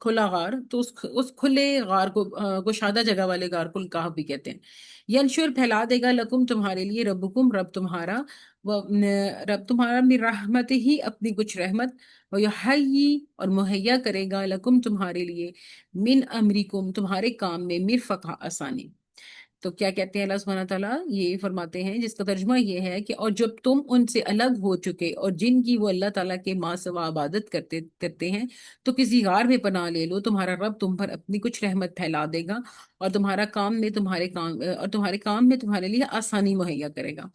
کھلا غار، تو اس کھلے غار کو گشادہ جگہ والے غار کو کہف بھی کہتے ہیں. ینشر پھیلا دے گا لکم تمہارے لیے، ربکم رب تمہارا، رب تمہارا بھی رحمت ہی اپنی کچھ رحمت، ویحیی اور مہیا کرے گا لکم تمہارے لیے، من امرکم تمہارے کام میں، مرفقہ آسانی. تو کیا کہتے ہیں اللہ سبحانہ تعالیٰ، یہ فرماتے ہیں جس کا ترجمہ یہ ہے کہ اور جب تم ان سے الگ ہو چکے اور جن کی وہ اللہ تعالیٰ کے ماں سوا عبادت کرتے ہیں، تو کسی غار میں پناہ لے لو، تمہارا رب تم پر اپنی کچھ رحمت پھیلا دے گا، اور تمہارے کام میں تمہارے لیے آسانی مہیا کرے گا.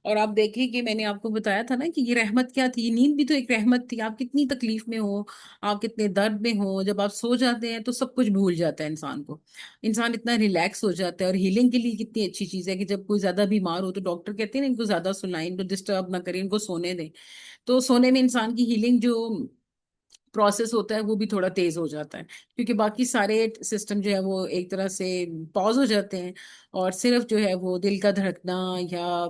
اور آپ دیکھیں کہ میں نے آپ کو بتایا تھا نا کہ یہ رحمت کیا تھی، نیند بھی تو ایک رحمت تھی. آپ کتنی تکلیف میں ہو، آپ کتنے درد میں ہو، جب آپ سو جاتے ہیں تو سب کچھ بھول جاتا ہے انسان کو، انسان اتنا ریلیکس ہو جاتا ہے. اور ہیلنگ کے لیے کتنی اچھی چیز ہے کہ جب کوئی زیادہ بیمار ہو تو ڈاکٹر کہتے ہیں نا ان کو زیادہ سلائیں، ان کو ڈسٹرب نہ کریں، ان کو سونے دیں. تو سونے میں انسان کی ہیلنگ جو پروسیس ہوتا ہے وہ بھی تھوڑا تیز ہو جاتا ہے، کیونکہ باقی سارے سسٹم جو ہے وہ ایک طرح سے پاز ہو جاتے ہیں، اور صرف جو ہے وہ دل کا دھڑکنا یا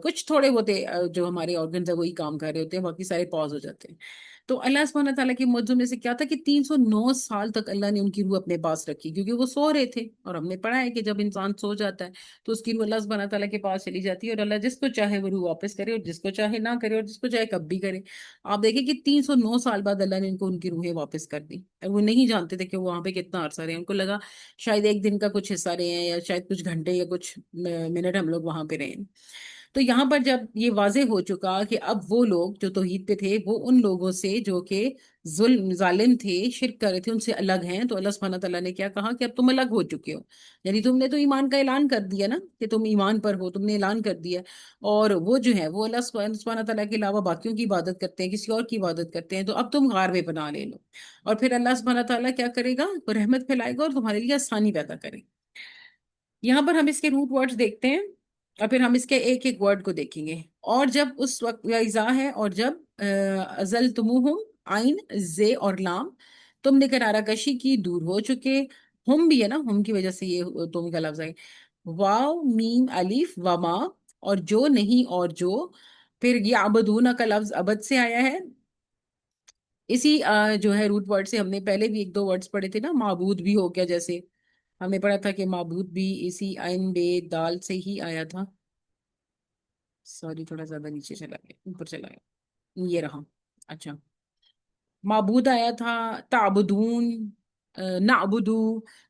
کچھ تھوڑے بہت جو ہمارے آرگنز ہیں وہی کام کر رہے ہوتے ہیں، باقی سارے پاز ہو جاتے ہیں. تو اللہ سبحانہ تعالیٰ کے معجزوں میں سے کیا تھا کہ 309 سال تک اللہ نے ان کی روح اپنے پاس رکھی، کیونکہ وہ سو رہے تھے. اور ہم نے پڑھا ہے کہ جب انسان سو جاتا ہے تو اس کی روح اللہ سبحانہ تعالیٰ کے پاس چلی جاتی ہے، اور اللہ جس کو چاہے وہ روح واپس کرے، اور جس کو چاہے نہ کرے، اور جس کو چاہے کب بھی کرے. آپ دیکھیں کہ 309 سال بعد اللہ نے ان کی روحیں واپس کر دی، اور وہ نہیں جانتے تھے کہ وہ وہاں پہ کتنا عرصہ رہے. ان کو لگا شاید ایک دن کا کچھ حصہ رہے ہیں، یا شاید کچھ گھنٹے یا کچھ منٹ ہم لوگ وہاں پہ رہے ہیں. تو یہاں پر جب یہ واضح ہو چکا کہ اب وہ لوگ جو توحید پہ تھے وہ ان لوگوں سے جو کہ ظالم تھے، شرک کر رہے تھے، ان سے الگ ہیں، تو اللہ سبحانہ تعالیٰ نے کیا کہا کہ اب تم الگ ہو چکے ہو. یعنی تم نے تو ایمان کا اعلان کر دیا نا کہ تم ایمان پر ہو، تم نے اعلان کر دیا. اور وہ جو ہے وہ اللہ سبحانہ تعالیٰ کے علاوہ باقیوں کی عبادت کرتے ہیں، کسی اور کی عبادت کرتے ہیں، تو اب تم غار میں پناہ لے لو. اور پھر اللہ سبحانہ تعالیٰ کیا کرے گا، وہ رحمت پھیلائے گا اور تمہارے لیے آسانی پیدا کرے گا. یہاں پر ہم اس کے روٹ ورڈز دیکھتے ہیں، اور پھر ہم اس کے ایک ایک ورڈ کو دیکھیں گے. اور جب اس وقت یا اذا ہے، اور جب ازلتموہم، عین زے اور لام، تم نے کنارہ کشی کی، دور ہو چکے. ہم بھی ہے نا، ہم کی وجہ سے یہ تم کا لفظ ہے. واو میم الف وما، اور جو نہیں اور جو. پھر یہ عبدون کا لفظ عبد سے آیا ہے. اسی جو ہے روٹ ورڈ سے ہم نے پہلے بھی ایک دو ورڈز پڑھے تھے نا، معبود بھی ہو گیا، جیسے ہم نے پڑھا تھا کہ معبود بھی اسی عین بے دال سے ہی آیا تھا. سوری تھوڑا زیادہ نیچے چلا گیا، اوپر چلا گیا، یہ رہا. اچھا، معبود آیا تھا، تعبدون، نعبدو،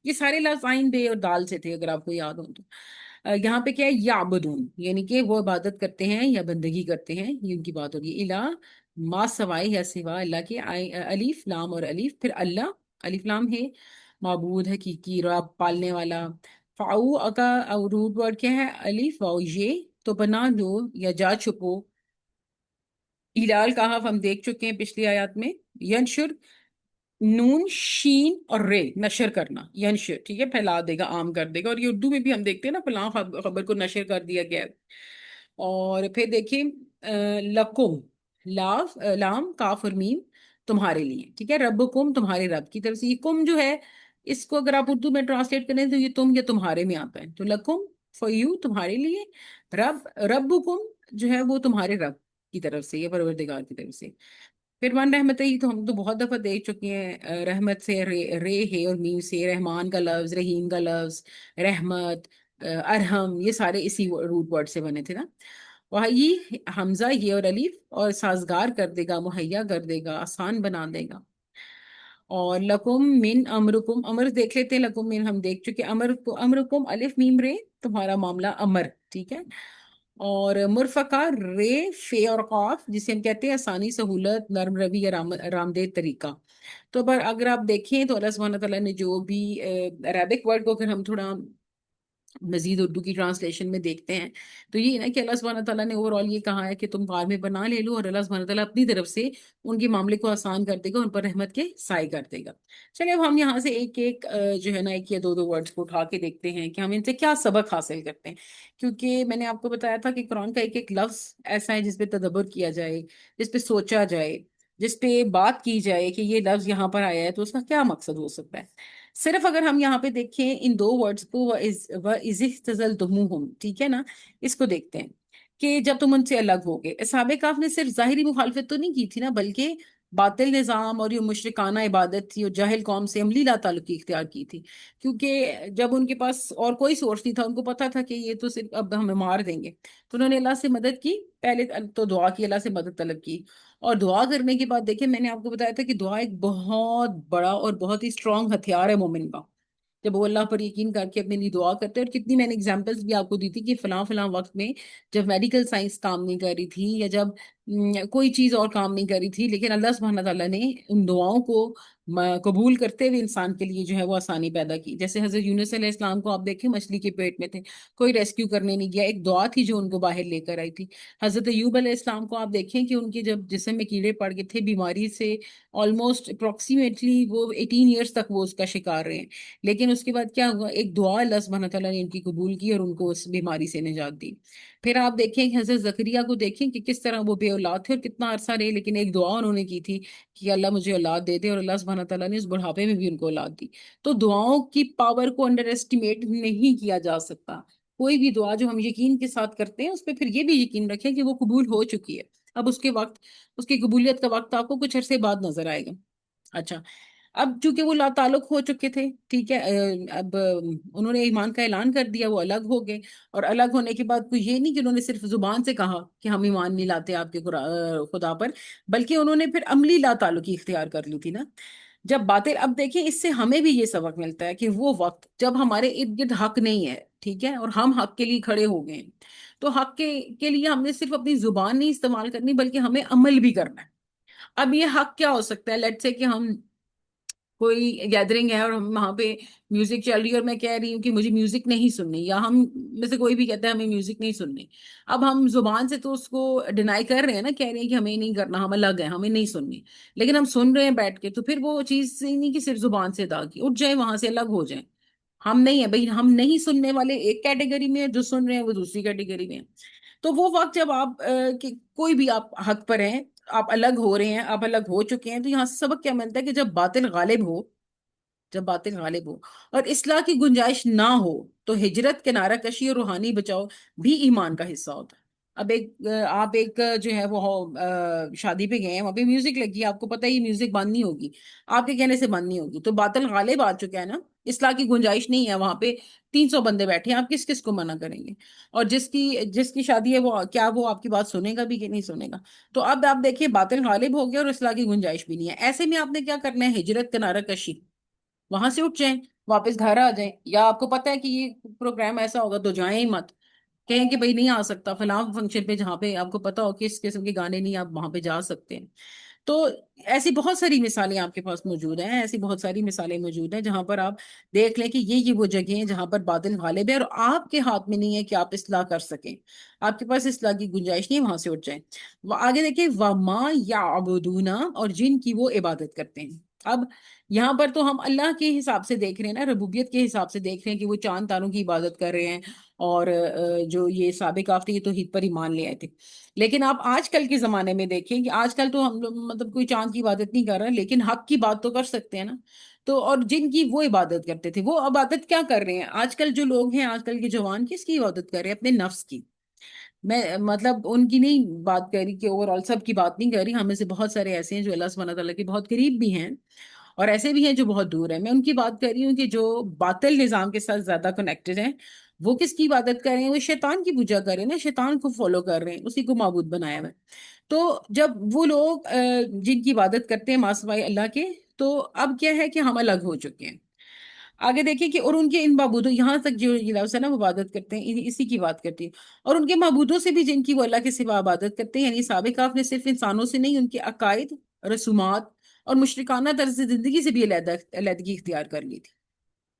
یہ سارے لفظ عین بے اور دال سے تھے اگر آپ کو یاد ہو تو. یہاں پہ کیا ہے، یعبدون، یعنی کہ وہ عبادت کرتے ہیں یا بندگی کرتے ہیں، یہ ان کی بات ہو رہی ہے. الہ ما سوائے یا سوا اللہ کے، الف لام اور الف، پھر اللہ، الف لام ہے، معبود حقیقی، رب پالنے والا. فاؤ کا روٹ ورڈ کیا ہے، الف واؤ یہ، تو بنا دو یا جا چھپو. ہلال کہاف ہم دیکھ چکے ہیں پچھلی آیات میں. ینشر، نون شین اور رے، نشر کرنا، ینشر، ٹھیک ہے، پھیلا دے گا، عام کر دے گا. اور یہ اردو میں بھی ہم دیکھتے ہیں نا، فلاں خبر کو نشر کر دیا گیا ہے. اور پھر دیکھیں لکم، لام کاف اور میم، تمہارے لیے، ٹھیک ہے. ربکم، تمہارے رب کی طرف سے. یہ کم جو ہے اس کو اگر آپ اردو میں ٹرانسلیٹ کریں تو یہ تم یا تمہارے میں آتا ہے، تو لکم فار یو، تمہارے لیے. ربکم جو ہے وہ تمہارے رب کی طرف سے، یا پروردگار کی طرف سے. پھر من رحمت ہی تو ہم تو بہت دفعہ دیکھ چکے ہیں. رحمت سے رے ہے اور میم سے، رحمان کا لفظ، رحیم کا لفظ، رحمت، ارحم، یہ سارے اسی روٹ ورڈ سے بنے تھے نا. وہی حمزہ یہ اور الف، اور سازگار کر دے گا، مہیا کر دے گا، آسان بنا دے گا. اور لکم من امرکم، امر دیکھ لیتے ہیں. لکم من ہم دیکھ چکے، امرکم الف میم رے، تمہارا معاملہ امر، ٹھیک ہے. اور مرفقہ رے فے اور قاف، جسے ہم کہتے ہیں آسانی، سہولت، نرم روی یا آرامدہ طریقہ. تو پر اگر آپ دیکھیں تو اللہ سبحانہ تعالیٰ نے جو بھی عربک ورڈ کو اگر ہم تھوڑا مزید اردو کی ٹرانسلیشن میں دیکھتے ہیں تو یہ نا کہ اللہ سبحانہ تعالیٰ نے اوور آل یہ کہا ہے کہ تم غار میں بنا لے لو، اور اللہ سبحانہ تعالیٰ اپنی طرف سے ان کے معاملے کو آسان کر دے گا، ان پر رحمت کے سائے کر دے گا. چلیے اب ہم یہاں سے ایک ایک جو ہے نا ایک یا دو ورڈز کو اٹھا کے دیکھتے ہیں کہ ہم ان سے کیا سبق حاصل کرتے ہیں. کیونکہ میں نے آپ کو بتایا تھا کہ قرآن کا ایک ایک لفظ ایسا ہے جس پہ تدبر کیا جائے، جس پہ سوچا جائے، جس پہ بات کی جائے کہ یہ لفظ یہاں پر آیا ہے تو اس کا کیا مقصد ہو سکتا ہے. صرف اگر ہم یہاں پہ دیکھیں ان دو ورڈز کو، وَإِذِ اخْتَزَلْتُمُوهُمْ، ٹھیک ہے نا، اس کو دیکھتے ہیں کہ جب تم ان سے الگ ہو گئے. اصحاب کہف نے صرف ظاہری مخالفت تو نہیں کی تھی نا، بلکہ باطل نظام اور یہ مشرکانہ عبادت تھی اور جاہل قوم سے عملی لا تعلقی اختیار کی تھی، کیونکہ جب ان کے پاس اور کوئی سورس نہیں تھا، ان کو پتا تھا کہ یہ تو صرف اب ہمیں مار دیں گے، تو انہوں نے اللہ سے مدد کی، پہلے تو دعا کی، اللہ سے مدد طلب کی، اور دعا کرنے کے بعد دیکھیں میں نے آپ کو بتایا تھا کہ دعا ایک بہت بڑا اور بہت ہی اسٹرانگ ہتھیار ہے مومن کا، جب وہ اللہ پر یقین کر کے اپنے لیے دعا کرتے ہیں، اور کتنی میں نے اگزامپلس بھی آپ کو دی تھی کہ فلاں فلاں وقت میں جب میڈیکل سائنس کام نہیں کر رہی تھی، یا جب کوئی چیز اور کام نہیں کر رہی تھی، لیکن اللہ سبحانہ تعالیٰ نے ان دعاؤں کو قبول کرتے ہوئے انسان کے لیے جو ہے وہ آسانی پیدا کی، جیسے حضرت یونس علیہ السلام کو آپ دیکھیں مچھلی کے پیٹ میں تھے، کوئی ریسکیو کرنے نہیں گیا، ایک دعا تھی جو ان کو باہر لے کر آئی تھی۔ حضرت ایوب علیہ السلام کو آپ دیکھیں کہ ان کے جب جسم میں کیڑے پڑ گئے تھے، بیماری سے آلموسٹ اپروکسیمیٹلی وہ 18 ایئرس تک وہ اس کا شکار رہے ہیں، لیکن اس کے بعد کیا ہوا، ایک دعا اللہ سبحانہ تعالیٰ نے ان کی قبول کی اور ان کو اس بیماری سے نجات دی۔ پھر آپ دیکھیں کہ حضرت زکریا کو دیکھیں کہ کس طرح وہ بے اولاد تھے اور کتنا عرصہ رہے، لیکن ایک دعا انہوں نے کی تھی کہ اللہ مجھے اولاد دے دے، اور اللہ سبحانہ تعالیٰ نے اس بڑھاپے میں بھی ان کو اولاد دی۔ تو دعاؤں کی پاور کو انڈر ایسٹیمیٹ نہیں کیا جا سکتا، کوئی بھی دعا جو ہم یقین کے ساتھ کرتے ہیں اس پہ پھر یہ بھی یقین رکھیں کہ وہ قبول ہو چکی ہے، اب اس کے وقت، اس کی قبولیت کا وقت آپ کو کچھ عرصے بعد نظر آئے گا۔ اچھا، اب چونکہ وہ لا تعلق ہو چکے تھے، ٹھیک ہے، اب انہوں نے ایمان کا اعلان کر دیا، وہ الگ ہو گئے، اور الگ ہونے کے بعد کوئی یہ نہیں کہ انہوں نے صرف زبان سے کہا کہ ہم ایمان نہیں لاتے آپ کے خدا پر، بلکہ انہوں نے پھر عملی لا تعلقی اختیار کر لی تھی نا، جب باطل، اب دیکھیں اس سے ہمیں بھی یہ سبق ملتا ہے کہ وہ وقت جب ہمارے ارد گرد حق نہیں ہے، ٹھیک ہے، اور ہم حق کے لیے کھڑے ہو گئے ہیں، تو حق کے لیے ہم نے صرف اپنی زبان نہیں استعمال کرنی بلکہ ہمیں عمل بھی کرنا ہے۔ اب یہ حق کیا ہو سکتا ہے، لیٹ سے کہ ہم کوئی گیدرنگ ہے اور ہم وہاں پہ میوزک چل رہی ہے اور میں کہہ رہی ہوں کہ مجھے میوزک نہیں سننی، یا ہم میں سے کوئی بھی کہتا ہے ہمیں میوزک نہیں سننی، اب ہم زبان سے تو اس کو ڈینائی کر رہے ہیں نا، کہہ رہے ہیں کہ ہمیں نہیں کرنا، ہم الگ ہیں، ہمیں نہیں سننی، لیکن ہم سن رہے ہیں بیٹھ کے، تو پھر وہ چیز نہیں کہ صرف زبان سے ادا کی، اٹھ جائیں وہاں سے، الگ ہو جائیں، ہم نہیں ہیں بھائی، ہم نہیں سننے والے ایک کیٹیگری میں ہیں، جو سن رہے ہیں وہ دوسری کیٹیگری میں ہیں۔ تو وہ وقت جب آپ کہ کوئی بھی آپ حق پر ہیں، آپ الگ ہو رہے ہیں، آپ الگ ہو چکے ہیں، تو یہاں سے سبق کیا ملتا ہے کہ جب باطل غالب ہو، جب باطل غالب ہو اور اصلاح کی گنجائش نہ ہو، تو ہجرت، کنارہ کشی اور روحانی بچاؤ بھی ایمان کا حصہ ہوتا ہے۔ اب آپ ایک جو ہے وہ شادی پہ گئے ہیں، وہاں پہ میوزک لگی ہے، آپ کو پتہ ہی میوزک بند نہیں ہوگی، آپ کے کہنے سے بند نہیں ہوگی، تو باطل غالب آ چکا ہے نا، اصلاح کی گنجائش نہیں ہے وہاں پہ، 300 بندے بیٹھے ہیں، آپ کس کس کو منع کریں گے، اور جس کی شادی ہے وہ کیا وہ آپ کی بات سنے گا بھی کہ نہیں سنے گا؟ تو اب آپ دیکھیے باطل غالب ہو گیا اور اصلاح کی گنجائش بھی نہیں ہے، ایسے میں آپ نے کیا کرنا ہے، ہجرت، کنارہ کشی، وہاں سے اٹھ جائیں، واپس گھر آ جائیں، یا آپ کو پتا ہے کہ یہ پروگرام ایسا ہوگا تو جائیں ہی مت، کہیں کہ بھائی نہیں آ سکتا فلاں فنکشن پہ جہاں پہ آپ کو پتا ہو کہ اس قسم کے گانے نہیں، آپ وہاں پہ جا سکتے ہیں۔ تو ایسی بہت ساری مثالیں آپ کے پاس موجود ہیں، ایسی بہت ساری مثالیں موجود ہیں جہاں پر آپ دیکھ لیں کہ یہ وہ جگہیں ہیں جہاں پر باطل غالب ہے اور آپ کے ہاتھ میں نہیں ہے کہ آپ اصلاح کر سکیں، آپ کے پاس اصلاح کی گنجائش نہیں ہے، وہاں سے اٹھ جائیں۔ آگے دیکھیں، وَمَا يَعْبُدُونَ، اور جن کی وہ عبادت کرتے ہیں۔ اب یہاں پر تو ہم اللہ کے حساب سے دیکھ رہے ہیں نا، ربوبیت کے حساب سے دیکھ رہے ہیں کہ وہ چاند تاروں کی عبادت کر رہے ہیں، اور جو یہ سابق آفتے یہ توحید پر ایمان لے آئے تھے، لیکن آپ آج کل کے زمانے میں دیکھیں کہ آج کل تو ہم لوگ مطلب کوئی چاند کی عبادت نہیں کر رہا، لیکن حق کی بات تو کر سکتے ہیں نا، تو اور جن کی وہ عبادت کرتے تھے، وہ عبادت کیا کر رہے ہیں آج کل جو لوگ ہیں، آج کل کے جوان کس کی عبادت کر رہے ہیں؟ اپنے نفس کی، میں مطلب ان کی نہیں بات کر رہی کہ اوور آل سب کی بات نہیں کر رہی، ہم میں سے بہت سارے ایسے ہیں جو اللہ سبحانہ تعالیٰ کے بہت قریب بھی ہیں، اور ایسے بھی ہیں جو بہت دور ہیں، میں ان کی بات کر رہی ہوں کہ جو باطل نظام کے ساتھ زیادہ کنیکٹڈ ہیں، وہ کس کی عبادت کر رہے ہیں؟ وہ شیطان کی پوجا کر رہے ہیں نا، شیطان کو فالو کر رہے ہیں، اسی کو معبود بنایا ہوا ہے۔ تو جب وہ لوگ جن کی عبادت کرتے ہیں ماں سوائے اللہ کے، تو اب کیا ہے کہ ہم الگ ہو چکے ہیں۔ آگے دیکھیں کہ اور ان کے ان معبودوں، یہاں تک جو یہ لفظ ہے نا، وہ عبادت کرتے ہیں، اسی کی بات کرتی ہے، اور ان کے معبودوں سے بھی جن کی وہ اللہ کے سوا عبادت کرتے ہیں، یعنی سابق آپ نے صرف انسانوں سے نہیں، ان کے عقائد، رسومات اور مشرکانہ طرز زندگی سے بھی علیحدگی اختیار کر لی تھی۔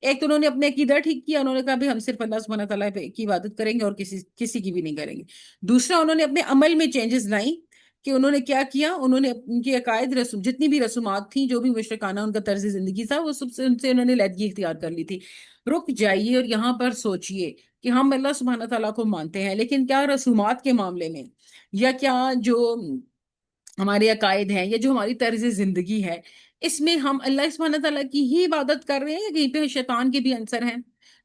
ایک تو انہوں نے اپنے عقیدہ ٹھیک کیا، انہوں نے کہا بھی ہم صرف اللہ سبحانہ تعالیٰ کی عبادت کریں گے اور کسی کی بھی نہیں کریں گے۔ دوسرا، انہوں نے اپنے عمل میں چینجز لائیں، کہ انہوں نے کیا کیا، انہوں نے ان کی عقائد، رسوم، جتنی بھی رسومات تھیں، جو بھی مشرکانہ ان کا طرز زندگی تھا، وہ سب سے ان سے انہوں نے علیحدگی اختیار کر لی تھی۔ رک جائیے اور یہاں پر سوچئے کہ ہم اللہ سبحانہ تعالیٰ کو مانتے ہیں، لیکن کیا رسومات کے معاملے میں، یا کیا جو ہمارے عقائد ہیں، یا جو ہماری طرز زندگی ہے، اس میں ہم اللہ سبحانہ تعالیٰ کی ہی عبادت کر رہے ہیں، یا کہیں پہ شیطان کے بھی عنصر ہیں؟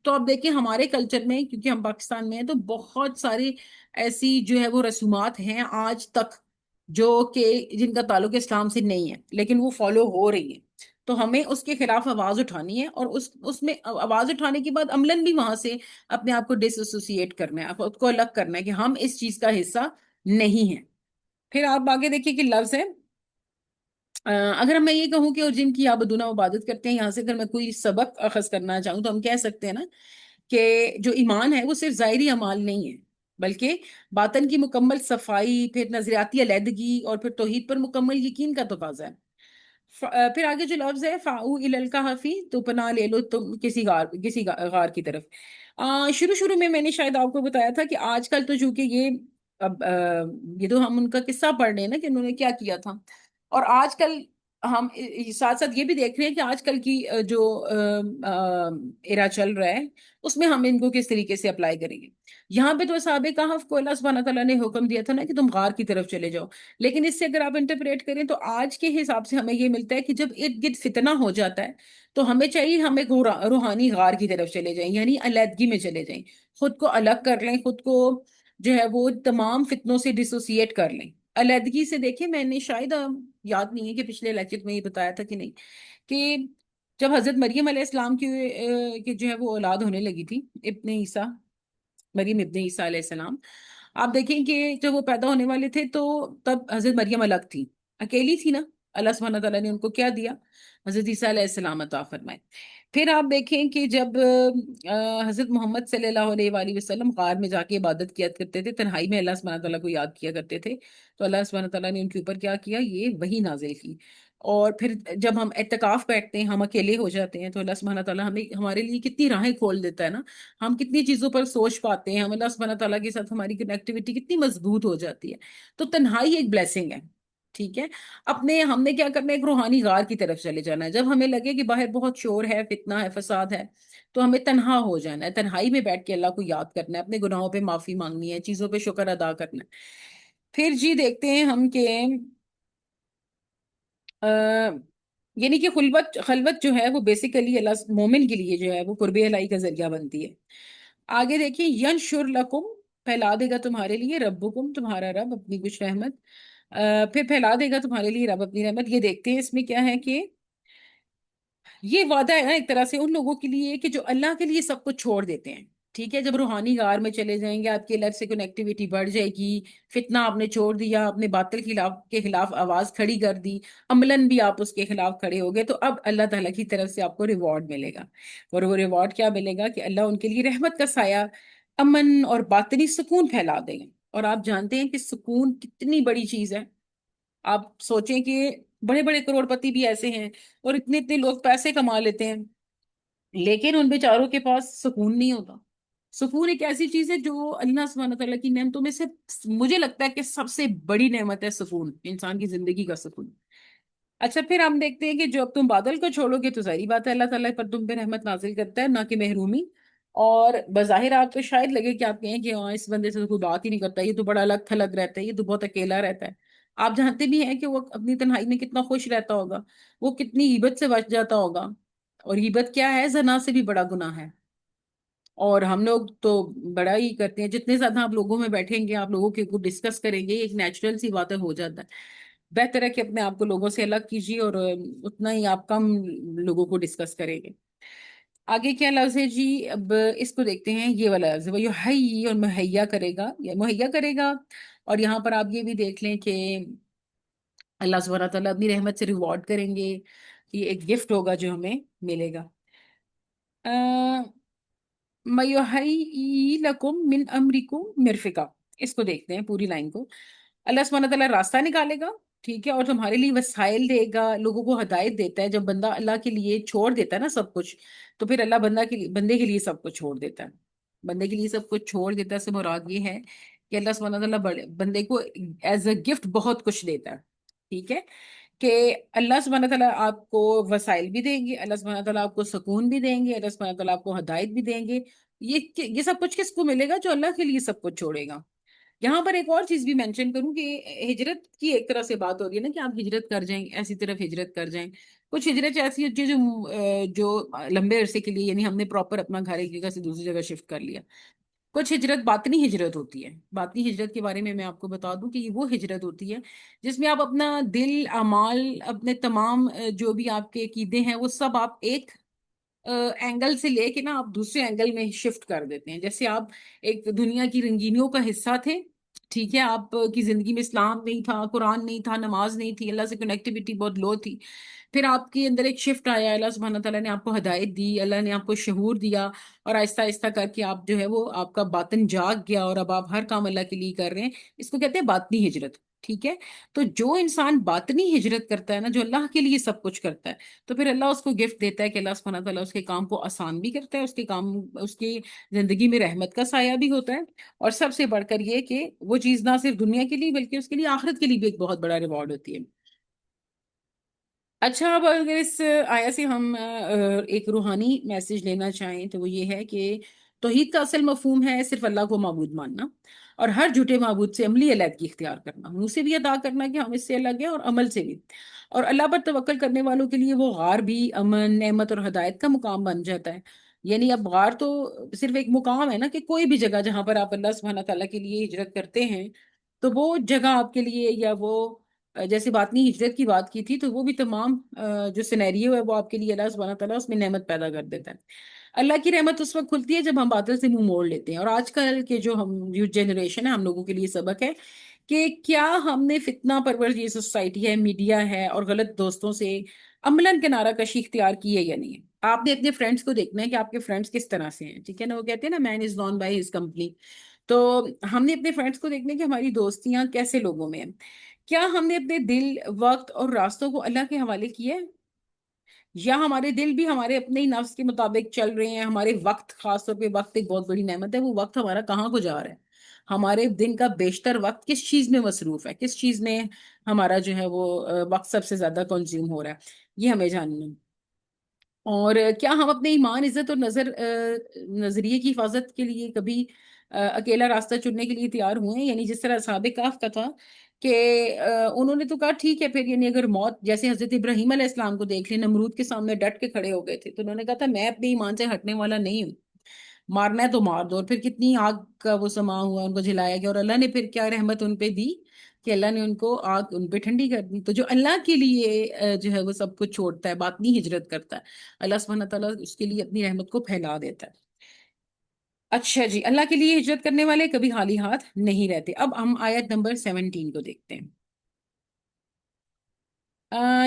تو اب دیکھیں ہمارے کلچر میں، کیونکہ ہم پاکستان میں ہیں، تو بہت ساری ایسی جو ہے وہ رسومات ہیں آج تک، جو کہ جن کا تعلق اسلام سے نہیں ہے لیکن وہ فالو ہو رہی ہیں، تو ہمیں اس کے خلاف آواز اٹھانی ہے، اور اس میں آواز اٹھانے کے بعد عملاً بھی وہاں سے اپنے آپ کو ڈس ایسوسیٹ کرنا ہے، خود کو الگ کرنا ہے کہ ہم اس چیز کا حصہ نہیں ہیں۔ پھر آپ آگے دیکھیے کہ لفظ ہے اگر میں یہ کہوں کہ اور جن کی آپ دونوں عبادت کرتے ہیں، یہاں سے اگر میں کوئی سبق اخذ کرنا چاہوں تو ہم کہہ سکتے ہیں نا کہ جو ایمان ہے وہ صرف ظاہری اعمال نہیں ہے، بلکہ باطن کی مکمل صفائی، پھر نظریاتی علیحدگی اور پھر توحید پر مکمل یقین کا تقاضا ہے۔ پھر آگے جو لفظ ہے فاؤ الالکہفی، تو پناہ لے لو تم کسی غار کی طرف۔ شروع میں نے شاید آپ کو بتایا تھا کہ آج کل تو چونکہ یہ اب یہ تو ہم ان کا قصہ پڑھ رہے ہیں نا کہ انہوں نے کیا کیا تھا، اور آج کل ہم ساتھ ساتھ یہ بھی دیکھ رہے ہیں کہ آج کل کی جو ایرا چل رہا ہے اس میں ہم ان کو کس طریقے سے اپلائی کریں گے۔ یہاں پہ تو صحابہ کہف کو اللہ سبحانہ تعالیٰ نے حکم دیا تھا نا کہ تم غار کی طرف چلے جاؤ، لیکن اس سے اگر آپ انٹرپریٹ کریں تو آج کے حساب سے ہمیں یہ ملتا ہے کہ جب ارد گرد فتنہ ہو جاتا ہے تو ہمیں چاہیے ہم ایک روحانی غار کی طرف چلے جائیں، یعنی علیحدگی میں چلے جائیں، خود کو الگ کر لیں، خود کو جو ہے وہ تمام فتنوں سے ڈسوسیٹ کر لیں۔ علیحدگی سے دیکھیں، میں نے شاید یاد نہیں ہے کہ پچھلے لیکچر میں یہ بتایا تھا کہ نہیں، کہ جب حضرت مریم علیہ السلام کی جو ہے وہ اولاد ہونے لگی تھی، ابن عیسیٰ، مریم ابن عیسیٰ علیہ السلام، آپ دیکھیں کہ جب وہ پیدا ہونے والے تھے تو تب حضرت مریم الگ تھی، اکیلی تھی نا، اللہ سبحانہ تعالیٰ نے ان کو کیا دیا؟ حضرت عیسیٰ علیہ السلام عطا فرمائے۔ پھر آپ دیکھیں کہ جب حضرت محمد صلی اللہ علیہ وآلہ وسلم غار میں جا کے عبادت کیا کرتے تھے، تنہائی میں اللہ سبحانہ تعالیٰ کو یاد کیا کرتے تھے، تو اللہ سبحانہ تعالیٰ نے ان کے اوپر کیا کیا؟ یہ وحی نازل کی۔ اور پھر جب ہم اعتکاف بیٹھتے ہیں، ہم اکیلے ہو جاتے ہیں، تو اللہ سبحانہ تعالیٰ ہمارے لیے کتنی راہیں کھول دیتا ہے نا، ہم کتنی چیزوں پر سوچ پاتے ہیں، ہم اللہ سبحانہ تعالیٰ کے ساتھ ہماری کنیکٹیوٹی کتنی مضبوط ہو جاتی ہے۔ تو تنہائی ایک بلیسنگ ہے، ٹھیک ہے۔ ہم نے کیا کرنا ہے؟ ایک روحانی غار کی طرف چلے جانا ہے۔ جب ہمیں لگے کہ باہر بہت شور ہے، فتنہ ہے، فساد ہے، تو ہمیں تنہا ہو جانا ہے، تنہائی میں بیٹھ کے اللہ کو یاد کرنا ہے، اپنے گناہوں پہ معافی مانگنی ہے، چیزوں پہ شکر ادا کرنا ہے۔ پھر جی دیکھتے ہیں ہم کہ یعنی کہ خلوت جو ہے وہ بیسیکلی اللہ مومن کے لیے جو ہے وہ قرب الہی کا ذریعہ بنتی ہے۔ آگے دیکھیں ینشر لکم، پھیلا دے گا تمہارے لیے ربکم، تمہارا رب، اپنی کچھ رحمت، پھر پھیلا دے گا تمہارے لیے رب اپنی رحمت۔ یہ دیکھتے ہیں اس میں کیا ہے کہ یہ وعدہ ہے نا ایک طرح سے ان لوگوں کے لیے کہ جو اللہ کے لیے سب کچھ چھوڑ دیتے ہیں، ٹھیک ہے۔ جب روحانی غار میں چلے جائیں گے، آپ کے الگ سے کنیکٹیوٹی بڑھ جائے گی، فتنہ آپ نے چھوڑ دیا، اپنے باطل کے خلاف آواز کھڑی کر دی، عملاً بھی آپ اس کے خلاف کھڑے ہو گئے، تو اب اللہ تعالیٰ کی طرف سے آپ کو ریوارڈ ملے گا۔ اور وہ ریوارڈ کیا ملے گا؟ کہ اللہ ان کے لیے رحمت کا سایہ، امن اور باطنی سکون پھیلا دیں گے۔ اور آپ جانتے ہیں کہ سکون کتنی بڑی چیز ہے۔ آپ سوچیں کہ بڑے بڑے کروڑ پتی بھی ایسے ہیں اور اتنے اتنے لوگ پیسے کما لیتے ہیں، لیکن ان بیچاروں کے پاس سکون نہیں ہوتا۔ سکون ایک ایسی چیز ہے جو اللہ سبحانہ تعالیٰ کی نعمتوں میں سے مجھے لگتا ہے کہ سب سے بڑی نعمت ہے، سکون، انسان کی زندگی کا سکون۔ اچھا، پھر ہم دیکھتے ہیں کہ جب تم بادل کو چھوڑو گے تو ظاہری بات ہے اللہ تعالیٰ پر تم پہ رحمت نازل کرتا ہے، نہ کہ محرومی۔ اور بظاہر آپ کو شاید لگے کہ آپ کہیں کہ ہاں اس بندے سے تو کوئی بات ہی نہیں کرتا، یہ تو بڑا الگ تھلگ رہتا ہے، یہ تو بہت اکیلا رہتا ہے۔ آپ جانتے بھی ہیں کہ وہ اپنی تنہائی میں کتنا خوش رہتا ہوگا، وہ کتنی غیبت سے بچ جاتا ہوگا، اور غیبت کیا ہے؟ زنا سے بھی بڑا گناہ ہے۔ اور ہم لوگ تو بڑا ہی کرتے ہیں، جتنے زیادہ آپ لوگوں میں بیٹھیں گے، آپ لوگوں کے کو ڈسکس کریں گے، ایک نیچرل سی باتیں ہو جاتا ہے۔ بہتر ہے کہ اپنے آپ کو لوگوں سے الگ کیجیے، اور اتنا ہی آپ کم لوگوں کو ڈسکس کریں گے۔ آگے کیا لفظ ہے جی؟ اب اس کو دیکھتے ہیں، یہ والا لفظ وہ یحیی، اور مہیا کرے گا، یا مہیا کرے گا۔ اور یہاں پر آپ یہ بھی دیکھ لیں کہ اللہ سبحانہ تعالیٰ اپنی رحمت سے ریوارڈ کریں گے، یہ ایک گفٹ ہوگا جو ہمیں ملے گا۔ مَيُحَيِّي لَكُم مِّنْ أَمْرِكُم مِّرْفِقًا، اس کو دیکھتے ہیں پوری لائن کو۔ اللہ سبحانہ تعالیٰ راستہ نکالے گا، ٹھیک ہے، اور تمہارے لیے وسائل دے گا، لوگوں کو ہدایت دیتا ہے۔ جب بندہ اللہ کے لیے چھوڑ دیتا ہے نا سب کچھ، تو پھر اللہ بندے کے لیے سب کچھ چھوڑ دیتا ہے، بندے کے لیے سب کچھ چھوڑ دیتا ہے۔ سے مراد یہ ہے کہ اللہ سبحانہ تعالیٰ بندے کو ایز اے گفٹ بہت کچھ دیتا ہے، ٹھیک ہے، کہ اللہ سبحانہ تعالیٰ آپ کو وسائل بھی دیں گے، اللہ سبحانہ تعالیٰ آپ کو سکون بھی دیں گے، اللہ سبحانہ تعالیٰ آپ کو ہدایت بھی دیں گے۔ یہ سب کچھ کس کو ملے گا؟ جو اللہ کے لیے سب کچھ چھوڑے گا۔ یہاں پر ایک اور چیز بھی مینشن کروں کہ ہجرت کی ایک طرح سے بات ہو رہی ہے نا، کہ آپ ہجرت کر جائیں، ایسی طرف ہجرت کر جائیں۔ کچھ ہجرت ایسی ہوتی ہے جو لمبے عرصے کے لیے، یعنی ہم نے پراپر اپنا گھر ایک جگہ سے دوسری جگہ شفٹ کر لیا۔ کچھ ہجرت باطنی ہجرت ہوتی ہے. باطنی ہجرت کے بارے میں آپ کو بتا دوں کہ یہ وہ ہجرت ہوتی ہے جس میں آپ اپنا دل، اعمال، اپنے تمام جو بھی آپ کے عقیدے ہیں وہ سب آپ ایک اینگل سے لے کے نا آپ دوسرے اینگل میں شفٹ کر دیتے ہیں. جیسے آپ ایک دنیا کی رنگینیوں کا حصہ تھے، ٹھیک ہے، آپ کی زندگی میں اسلام نہیں تھا، قرآن نہیں تھا، نماز نہیں تھی، اللہ سے کنیکٹیویٹی بہت لو تھی. پھر آپ کے اندر ایک شفٹ آیا، اللہ سبحانہ تعالیٰ نے آپ کو ہدایت دی، اللہ نے آپ کو شعور دیا، اور آہستہ آہستہ کر کے آپ جو ہے وہ آپ کا باطن جاگ گیا اور اب آپ ہر کام اللہ کے لیے کر رہے ہیں. اس کو کہتے ہیں باطنی ہجرت. ٹھیک ہے. تو جو انسان باطنی ہجرت کرتا ہے نا، جو اللہ کے لیے سب کچھ کرتا ہے، تو پھر اللہ اس کو گفٹ دیتا ہے کہ اللہ سبحانہ تعالیٰ اس کے کام کو آسان بھی کرتا ہے، اس کے کام، اس کی زندگی میں رحمت کا سایہ بھی ہوتا ہے. اور سب سے بڑھ کر یہ کہ وہ چیز نہ صرف دنیا کے لیے بلکہ اس کے لیے آخرت کے لیے بھی ایک بہت بڑا ریوارڈ ہوتی ہے. اچھا، اب اگر اس آیا سے ہم ایک روحانی میسج لینا چاہیں تو وہ یہ ہے کہ توحید کا اصل مفہوم ہے صرف اللہ کو معبود ماننا، اور ہر جھوٹے معبود سے عملی علیحدگی اختیار کرنا، منہ سے بھی ادا کرنا کہ ہم اس سے الگ ہیں اور عمل سے بھی. اور اللہ پر توکل کرنے والوں کے لیے وہ غار بھی امن، نعمت اور ہدایت کا مقام بن جاتا ہے. یعنی اب غار تو صرف ایک مقام ہے نا، کہ کوئی بھی جگہ جہاں پر آپ اللہ سبحانہ تعالیٰ کے لیے ہجرت کرتے ہیں تو وہ جگہ آپ کے لیے، یا وہ جیسے باطنی ہجرت کی بات کی تھی، تو وہ بھی تمام جو سینیریو ہے وہ آپ کے لیے اللہ سبحانہ تعالیٰ اس میں نعمت پیدا کر دیتا ہے. اللہ کی رحمت اس وقت کھلتی ہے جب ہم باطل سے منہ موڑ لیتے ہیں. اور آج کل کے جو ہم یوتھ جنریشن ہے، ہم لوگوں کے لیے سبق ہے کہ کیا ہم نے فتنہ پرور یہ سوسائٹی ہے، میڈیا ہے اور غلط دوستوں سے عملاً کنارہ کشی اختیار کی ہے یا نہیں ہے. آپ نے اپنے فرینڈس کو دیکھنا ہے کہ آپ کے فرینڈس کس طرح سے ہیں. ٹھیک ہے نا، وہ کہتے ہیں نا مین از نون بائی ہز کمپنی. تو ہم نے اپنے فرینڈس کو دیکھنا ہے کہ ہماری دوستیاں کیسے لوگوں میں ہیں. کیا ہم نے اپنے دل، وقت اور راستوں کو اللہ کے حوالے کیا ہے، یا ہمارے دل بھی ہمارے اپنے ہی نفس کے مطابق چل رہے ہیں؟ ہمارے وقت، خاص طور پہ وقت ایک بہت بڑی نعمت ہے، وہ وقت ہمارا کہاں کو جا رہا ہے؟ ہمارے دن کا بیشتر وقت کس چیز میں مصروف ہے، کس چیز میں ہمارا جو ہے وہ وقت سب سے زیادہ کنزیوم ہو رہا ہے، یہ ہمیں جاننا ہے. اور کیا ہم اپنے ایمان، عزت اور نظریے کی حفاظت کے لیے کبھی اکیلا راستہ چننے کے لیے تیار ہوئے ہیں؟ یعنی جس طرح اصحاب کہف کا تھا کہ انہوں نے تو کہا ٹھیک ہے پھر، یعنی اگر موت، جیسے حضرت ابراہیم علیہ السلام کو دیکھ لیں، نمرود کے سامنے ڈٹ کے کھڑے ہو گئے تھے، تو انہوں نے کہا تھا میں اپنے ایمان سے ہٹنے والا نہیں ہوں، مارنا ہے تو مار دو. اور پھر کتنی آگ کا وہ سما ہوا، ان کو جلایا گیا، اور اللہ نے پھر کیا رحمت ان پہ دی کہ اللہ نے ان کو آگ ان پہ ٹھنڈی کر دی. تو جو اللہ کے لیے جو ہے وہ سب کچھ چھوڑتا ہے، باطنی ہجرت کرتا ہے، اللہ سبحانہ تعالیٰ اس کے لیے اپنی رحمت کو پھیلا دیتا ہے. اچھا جی، اللہ کے لیے ہجرت کرنے والے کبھی خالی ہاتھ نہیں رہتے. اب ہم آیت نمبر 17 کو دیکھتے ہیں.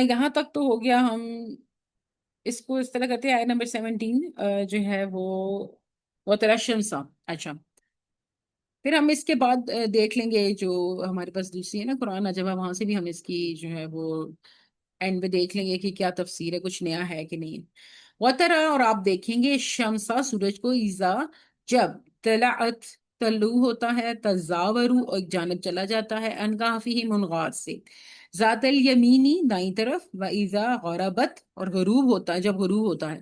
یہاں تک تو ہو گیا. ہم اس کو اس طرح کرتے ہیں، آیت نمبر 17 جو ہے وہ وَتَرَى اچھا، پھر ہم اس کے بعد دیکھ لیں گے جو ہمارے پاس دوسری ہے نا قرآن عجبہ، وہاں سے بھی ہم اس کی جو ہے وہ اینڈ میں دیکھ لیں گے کہ کیا تفسیر ہے، کچھ نیا ہے کہ نہیں. وَتَرَى، اور آپ دیکھیں گے، شمسا، سورج کو، اذا، جب، طلعت، طلوع ہوتا ہے، تزاورو، اور ایک جانب چلا جاتا ہے، عن کہفہم، ان غار سے، ذات الیمینی، دائیں طرف، وَإِذَا غَرَبَتْ، اور غروب ہوتا ہے، جب غروب ہوتا ہے.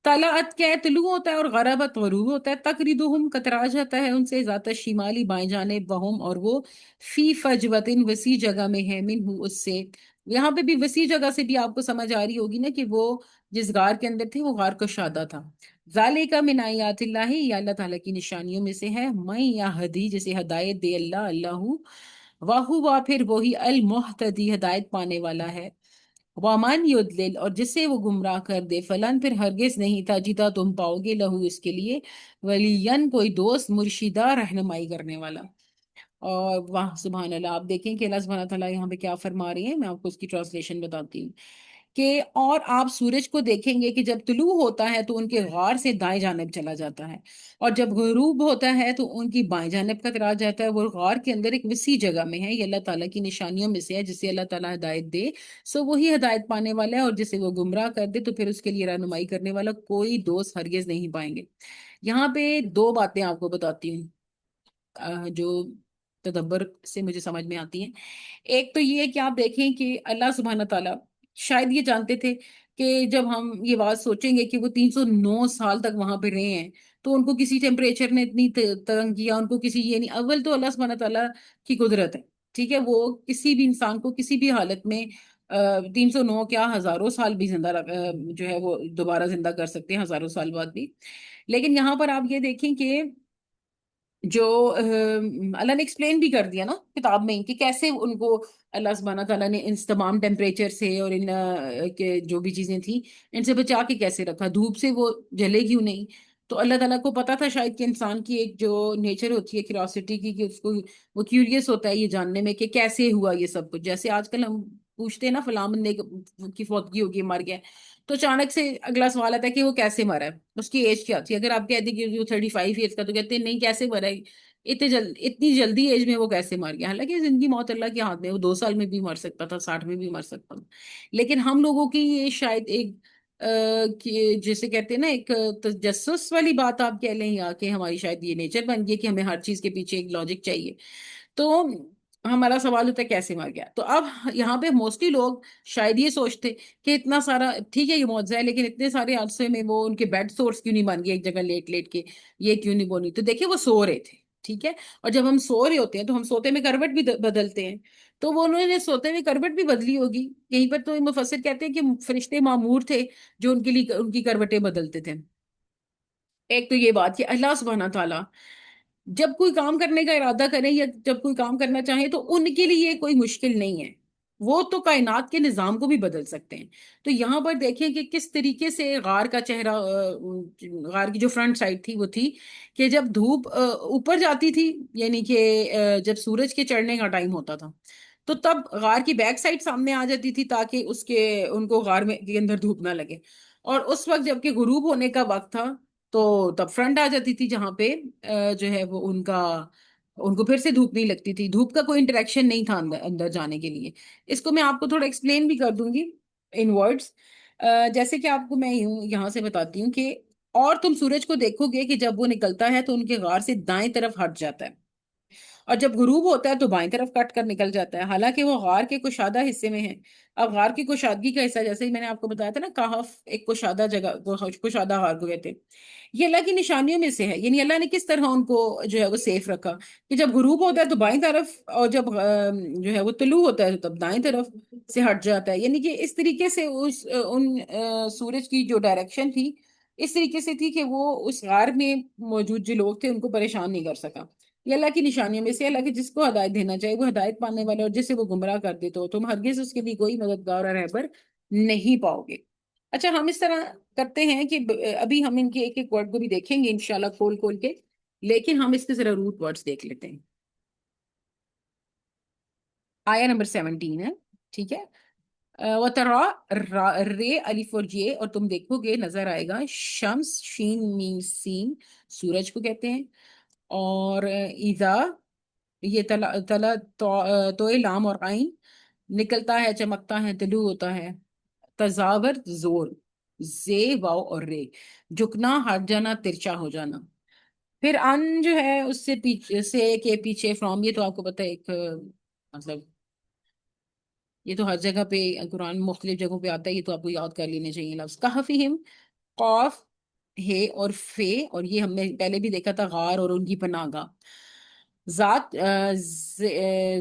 طلعت کیا ہے؟ طلوع ہوتا ہے، اور غربت غروب ہوتا ہے. تقریدہم، کترا جاتا ہے ان سے، ذات الشمالی، بائیں جانب، وہم، اور وہ فی فجوتن، وسیع جگہ میں ہے، منہ، اس سے. یہاں پہ بھی وسیع جگہ سے بھی آپ کو سمجھ آ رہی ہوگی نا کہ وہ جس غار کے اندر تھے وہ غار کشادہ تھا. ذالک من آیات اللہ، یہ اللہ تعالیٰ کی نشانیوں میں سے ہے. من یہدی، جسے ہدایت دے اللہ، اللہ، وہو، پھر وہی، المہتدی، ہدایت پانے والا ہے. وَمَن يُضْلِلْ، اور جسے وہ گمراہ کر دے، فلن، پھر ہرگز نہیں تھا جیتا تم پاؤ گے، لہو، اس کے لیے، ولیین، کوئی دوست، مرشدہ، رہنمائی کرنے والا. اور واہ سبحان اللہ، آپ دیکھیں کہ اللہ سبحانہ تعالیٰ یہاں پہ کیا فرما رہی ہیں. میں آپ کو اس کی ٹرانسلیشن بتاتی ہوں کہ اور آپ سورج کو دیکھیں گے کہ جب طلوع ہوتا ہے تو ان کے غار سے دائیں جانب چلا جاتا ہے، اور جب غروب ہوتا ہے تو ان کی بائیں جانب کا طرح جاتا ہے. وہ غار کے اندر ایک وسیع جگہ میں ہے. یہ اللہ تعالیٰ کی نشانیوں میں سے ہے. جسے اللہ تعالیٰ ہدایت دے سو وہی ہدایت پانے والا ہے، اور جسے وہ گمراہ کر دے تو پھر اس کے لیے رہنمائی کرنے والا کوئی دوست ہرگز نہیں پائیں گے. یہاں پہ دو باتیں آپ کو بتاتی ہوں جو تدبر سے مجھے سمجھ میں آتی ہیں. ایک تو یہ کہ آپ دیکھیں کہ اللہ سبحانہ تعالیٰ شاید یہ جانتے تھے کہ جب ہم یہ بات سوچیں گے کہ وہ 309 سال تک وہاں پہ رہے ہیں، تو ان کو کسی ٹیمپریچر نے اتنی تنگ کیا، ان کو کسی یہ نہیں. اول تو اللہ سبحانہ تعالیٰ کی قدرت ہے، ٹھیک ہے، وہ کسی بھی انسان کو کسی بھی حالت میں 309 کیا ہزاروں سال بھی زندہ جو ہے وہ دوبارہ زندہ کر سکتے ہیں، ہزاروں سال بعد بھی. لیکن یہاں پر آپ یہ دیکھیں کہ جو اللہ نے ایکسپلین بھی کر دیا نا کتاب میں کہ کیسے ان کو اللہ سبحانہ تعالیٰ نے ان تمام ٹیمپریچر سے اور ان کے جو بھی چیزیں تھیں ان سے بچا کے کیسے رکھا، دھوپ سے وہ جلے کیوں نہیں؟ تو اللہ تعالیٰ کو پتا تھا شاید کہ انسان کی ایک جو نیچر ہوتی ہے کیوریوسٹی کی، کہ اس کو وہ کیوریس ہوتا ہے یہ جاننے میں کہ کیسے ہوا یہ سب کچھ. جیسے آج کل ہم پوچھتے ہیں نا فلاں بندے کی فوتگی ہوگی، مر گیا، تو اچانک سے اگلا سوال آتا ہے کہ وہ کیسے مرا ہے، اس کی ایج کیا تھی. اگر آپ کہتے ہیں کہ وہ 35 ایئرس کا، تو کہتے ہیں نہیں کیسے مرا ہے، اتنی جلدی ایج میں وہ کیسے مر گیا. حالانکہ زندگی موت اللہ کے ہاتھ میں، وہ 2 سال میں بھی مر سکتا تھا، 60 میں بھی مر سکتا تھا. لیکن ہم لوگوں کی یہ شاید ایک جیسے کہتے ہیں نا ایک تجسس والی بات آپ کہہ لیں، یا کہ ہماری شاید یہ نیچر بن گئی کہ ہمیں ہر چیز کے پیچھے ایک لاجک چاہیے. تو ہمارا سوال ہوتا ہے کیسے مر گیا. تو اب یہاں پہ موسٹلی لوگ شاید یہ سوچتے کہ اتنا سارا ٹھیک ہے یہ معجزہ ہے، لیکن اتنے سارے حادثے میں وہ ان کے بیڈ سورس کیوں نہیں بن گئے ایک جگہ لیٹ لیٹ کے، یہ کیوں نہیں بنی؟ تو دیکھیں وہ سو رہے تھے، ٹھیک ہے. اور جب ہم سو رہے ہوتے ہیں تو ہم سوتے میں کروٹ بھی بدلتے ہیں. تو وہ انہوں نے سوتے میں کروٹ بھی بدلی ہوگی یہیں پر. تو مفسر کہتے ہیں کہ فرشتے معمور تھے جو ان کے لیے ان کی کروٹیں بدلتے تھے. ایک تو یہ بات کہ اللہ سبحانہ تعالیٰ جب کوئی کام کرنے کا ارادہ کریں یا جب کوئی کام کرنا چاہیں تو ان کے لیے کوئی مشکل نہیں ہے. وہ تو کائنات کے نظام کو بھی بدل سکتے ہیں. تو یہاں پر دیکھیں کہ کس طریقے سے غار کا چہرہ، غار کی جو فرنٹ سائڈ تھی وہ تھی کہ جب دھوپ اوپر جاتی تھی، یعنی کہ جب سورج کے چڑھنے کا ٹائم ہوتا تھا، تو تب غار کی بیک سائڈ سامنے آ جاتی تھی تاکہ ان کو غار میں کے اندر دھوپ نہ لگے. اور اس وقت جب کہ غروب ہونے کا وقت تھا تو تب فرنٹ آ جاتی تھی جہاں پہ جو ہے وہ ان کو پھر سے دھوپ نہیں لگتی تھی. دھوپ کا کوئی انٹریکشن نہیں تھا اندر جانے کے لیے. اس کو میں آپ کو تھوڑا ایکسپلین بھی کر دوں گی ان ورڈز. جیسے کہ آپ کو میں یہاں سے بتاتی ہوں کہ اور تم سورج کو دیکھو گے کہ جب وہ نکلتا ہے تو ان کے غار سے دائیں طرف ہٹ جاتا ہے، اور جب غروب ہوتا ہے تو بائیں طرف کٹ کر نکل جاتا ہے، حالانکہ وہ غار کے کشادہ حصے میں ہے. اب غار کی کشادگی کا حصہ جیسے ہی میں نے آپ کو بتایا تھا نا، کہف ایک کشادہ جگہ، کشادہ غار کو کہتے ہیں. یہ اللہ کی نشانیوں میں سے ہے. یعنی اللہ نے کس طرح ان کو جو ہے وہ سیف رکھا کہ جب غروب ہوتا ہے تو بائیں طرف، اور جب جو ہے وہ طلوع ہوتا ہے تو تب دائیں طرف سے ہٹ جاتا ہے. یعنی کہ اس طریقے سے سورج کی جو ڈائریکشن تھی اس طریقے سے تھی کہ وہ اس غار میں موجود جو لوگ تھے ان کو پریشان نہیں کر سکا. یہ اللہ کی نشانیوں میں سے. اللہ کہ جس کو ہدایت دینا چاہے وہ ہدایت پانے والے، اور جسے وہ گمراہ کر دے تو تم ہرگز اس کے لیے کوئی مددگار اور رہبر نہیں پاؤ گے. اچھا ہم اس طرح کرتے ہیں کہ ابھی ہم ان کے ایک ایک ورڈ کو بھی دیکھیں گے انشاءاللہ کھول کھول کے، لیکن ہم اس کے ذرا روٹ ورڈز دیکھ لیتے ہیں. آیا نمبر 17 ہے، ٹھیک ہے. وترا، رے الف اور جے، اور تم دیکھو گے نظر آئے گا، شمس شین میم سین، سورج کو کہتے ہیں. اور ایزا، یہ تلا تلا تو لام اور عین، نکلتا ہے چمکتا ہے طلوع ہوتا ہے. تزاور، زور، زے واؤ اور رے، جھکنا ہٹ جانا ترچا ہو جانا. پھر ان جو ہے اس سے پیچھے سے کے پیچھے فرام، یہ تو آپ کو پتہ ہے ایک مطلب یہ تو ہر جگہ پہ قرآن مختلف جگہوں پہ آتا ہے، یہ تو آپ کو یاد کر لینے چاہیے لفظ. کہفہم، قاف ہے اور فے، اور یہ ہم نے پہلے بھی دیکھا تھا غار اور ان کی پناہ گاہ. ذات،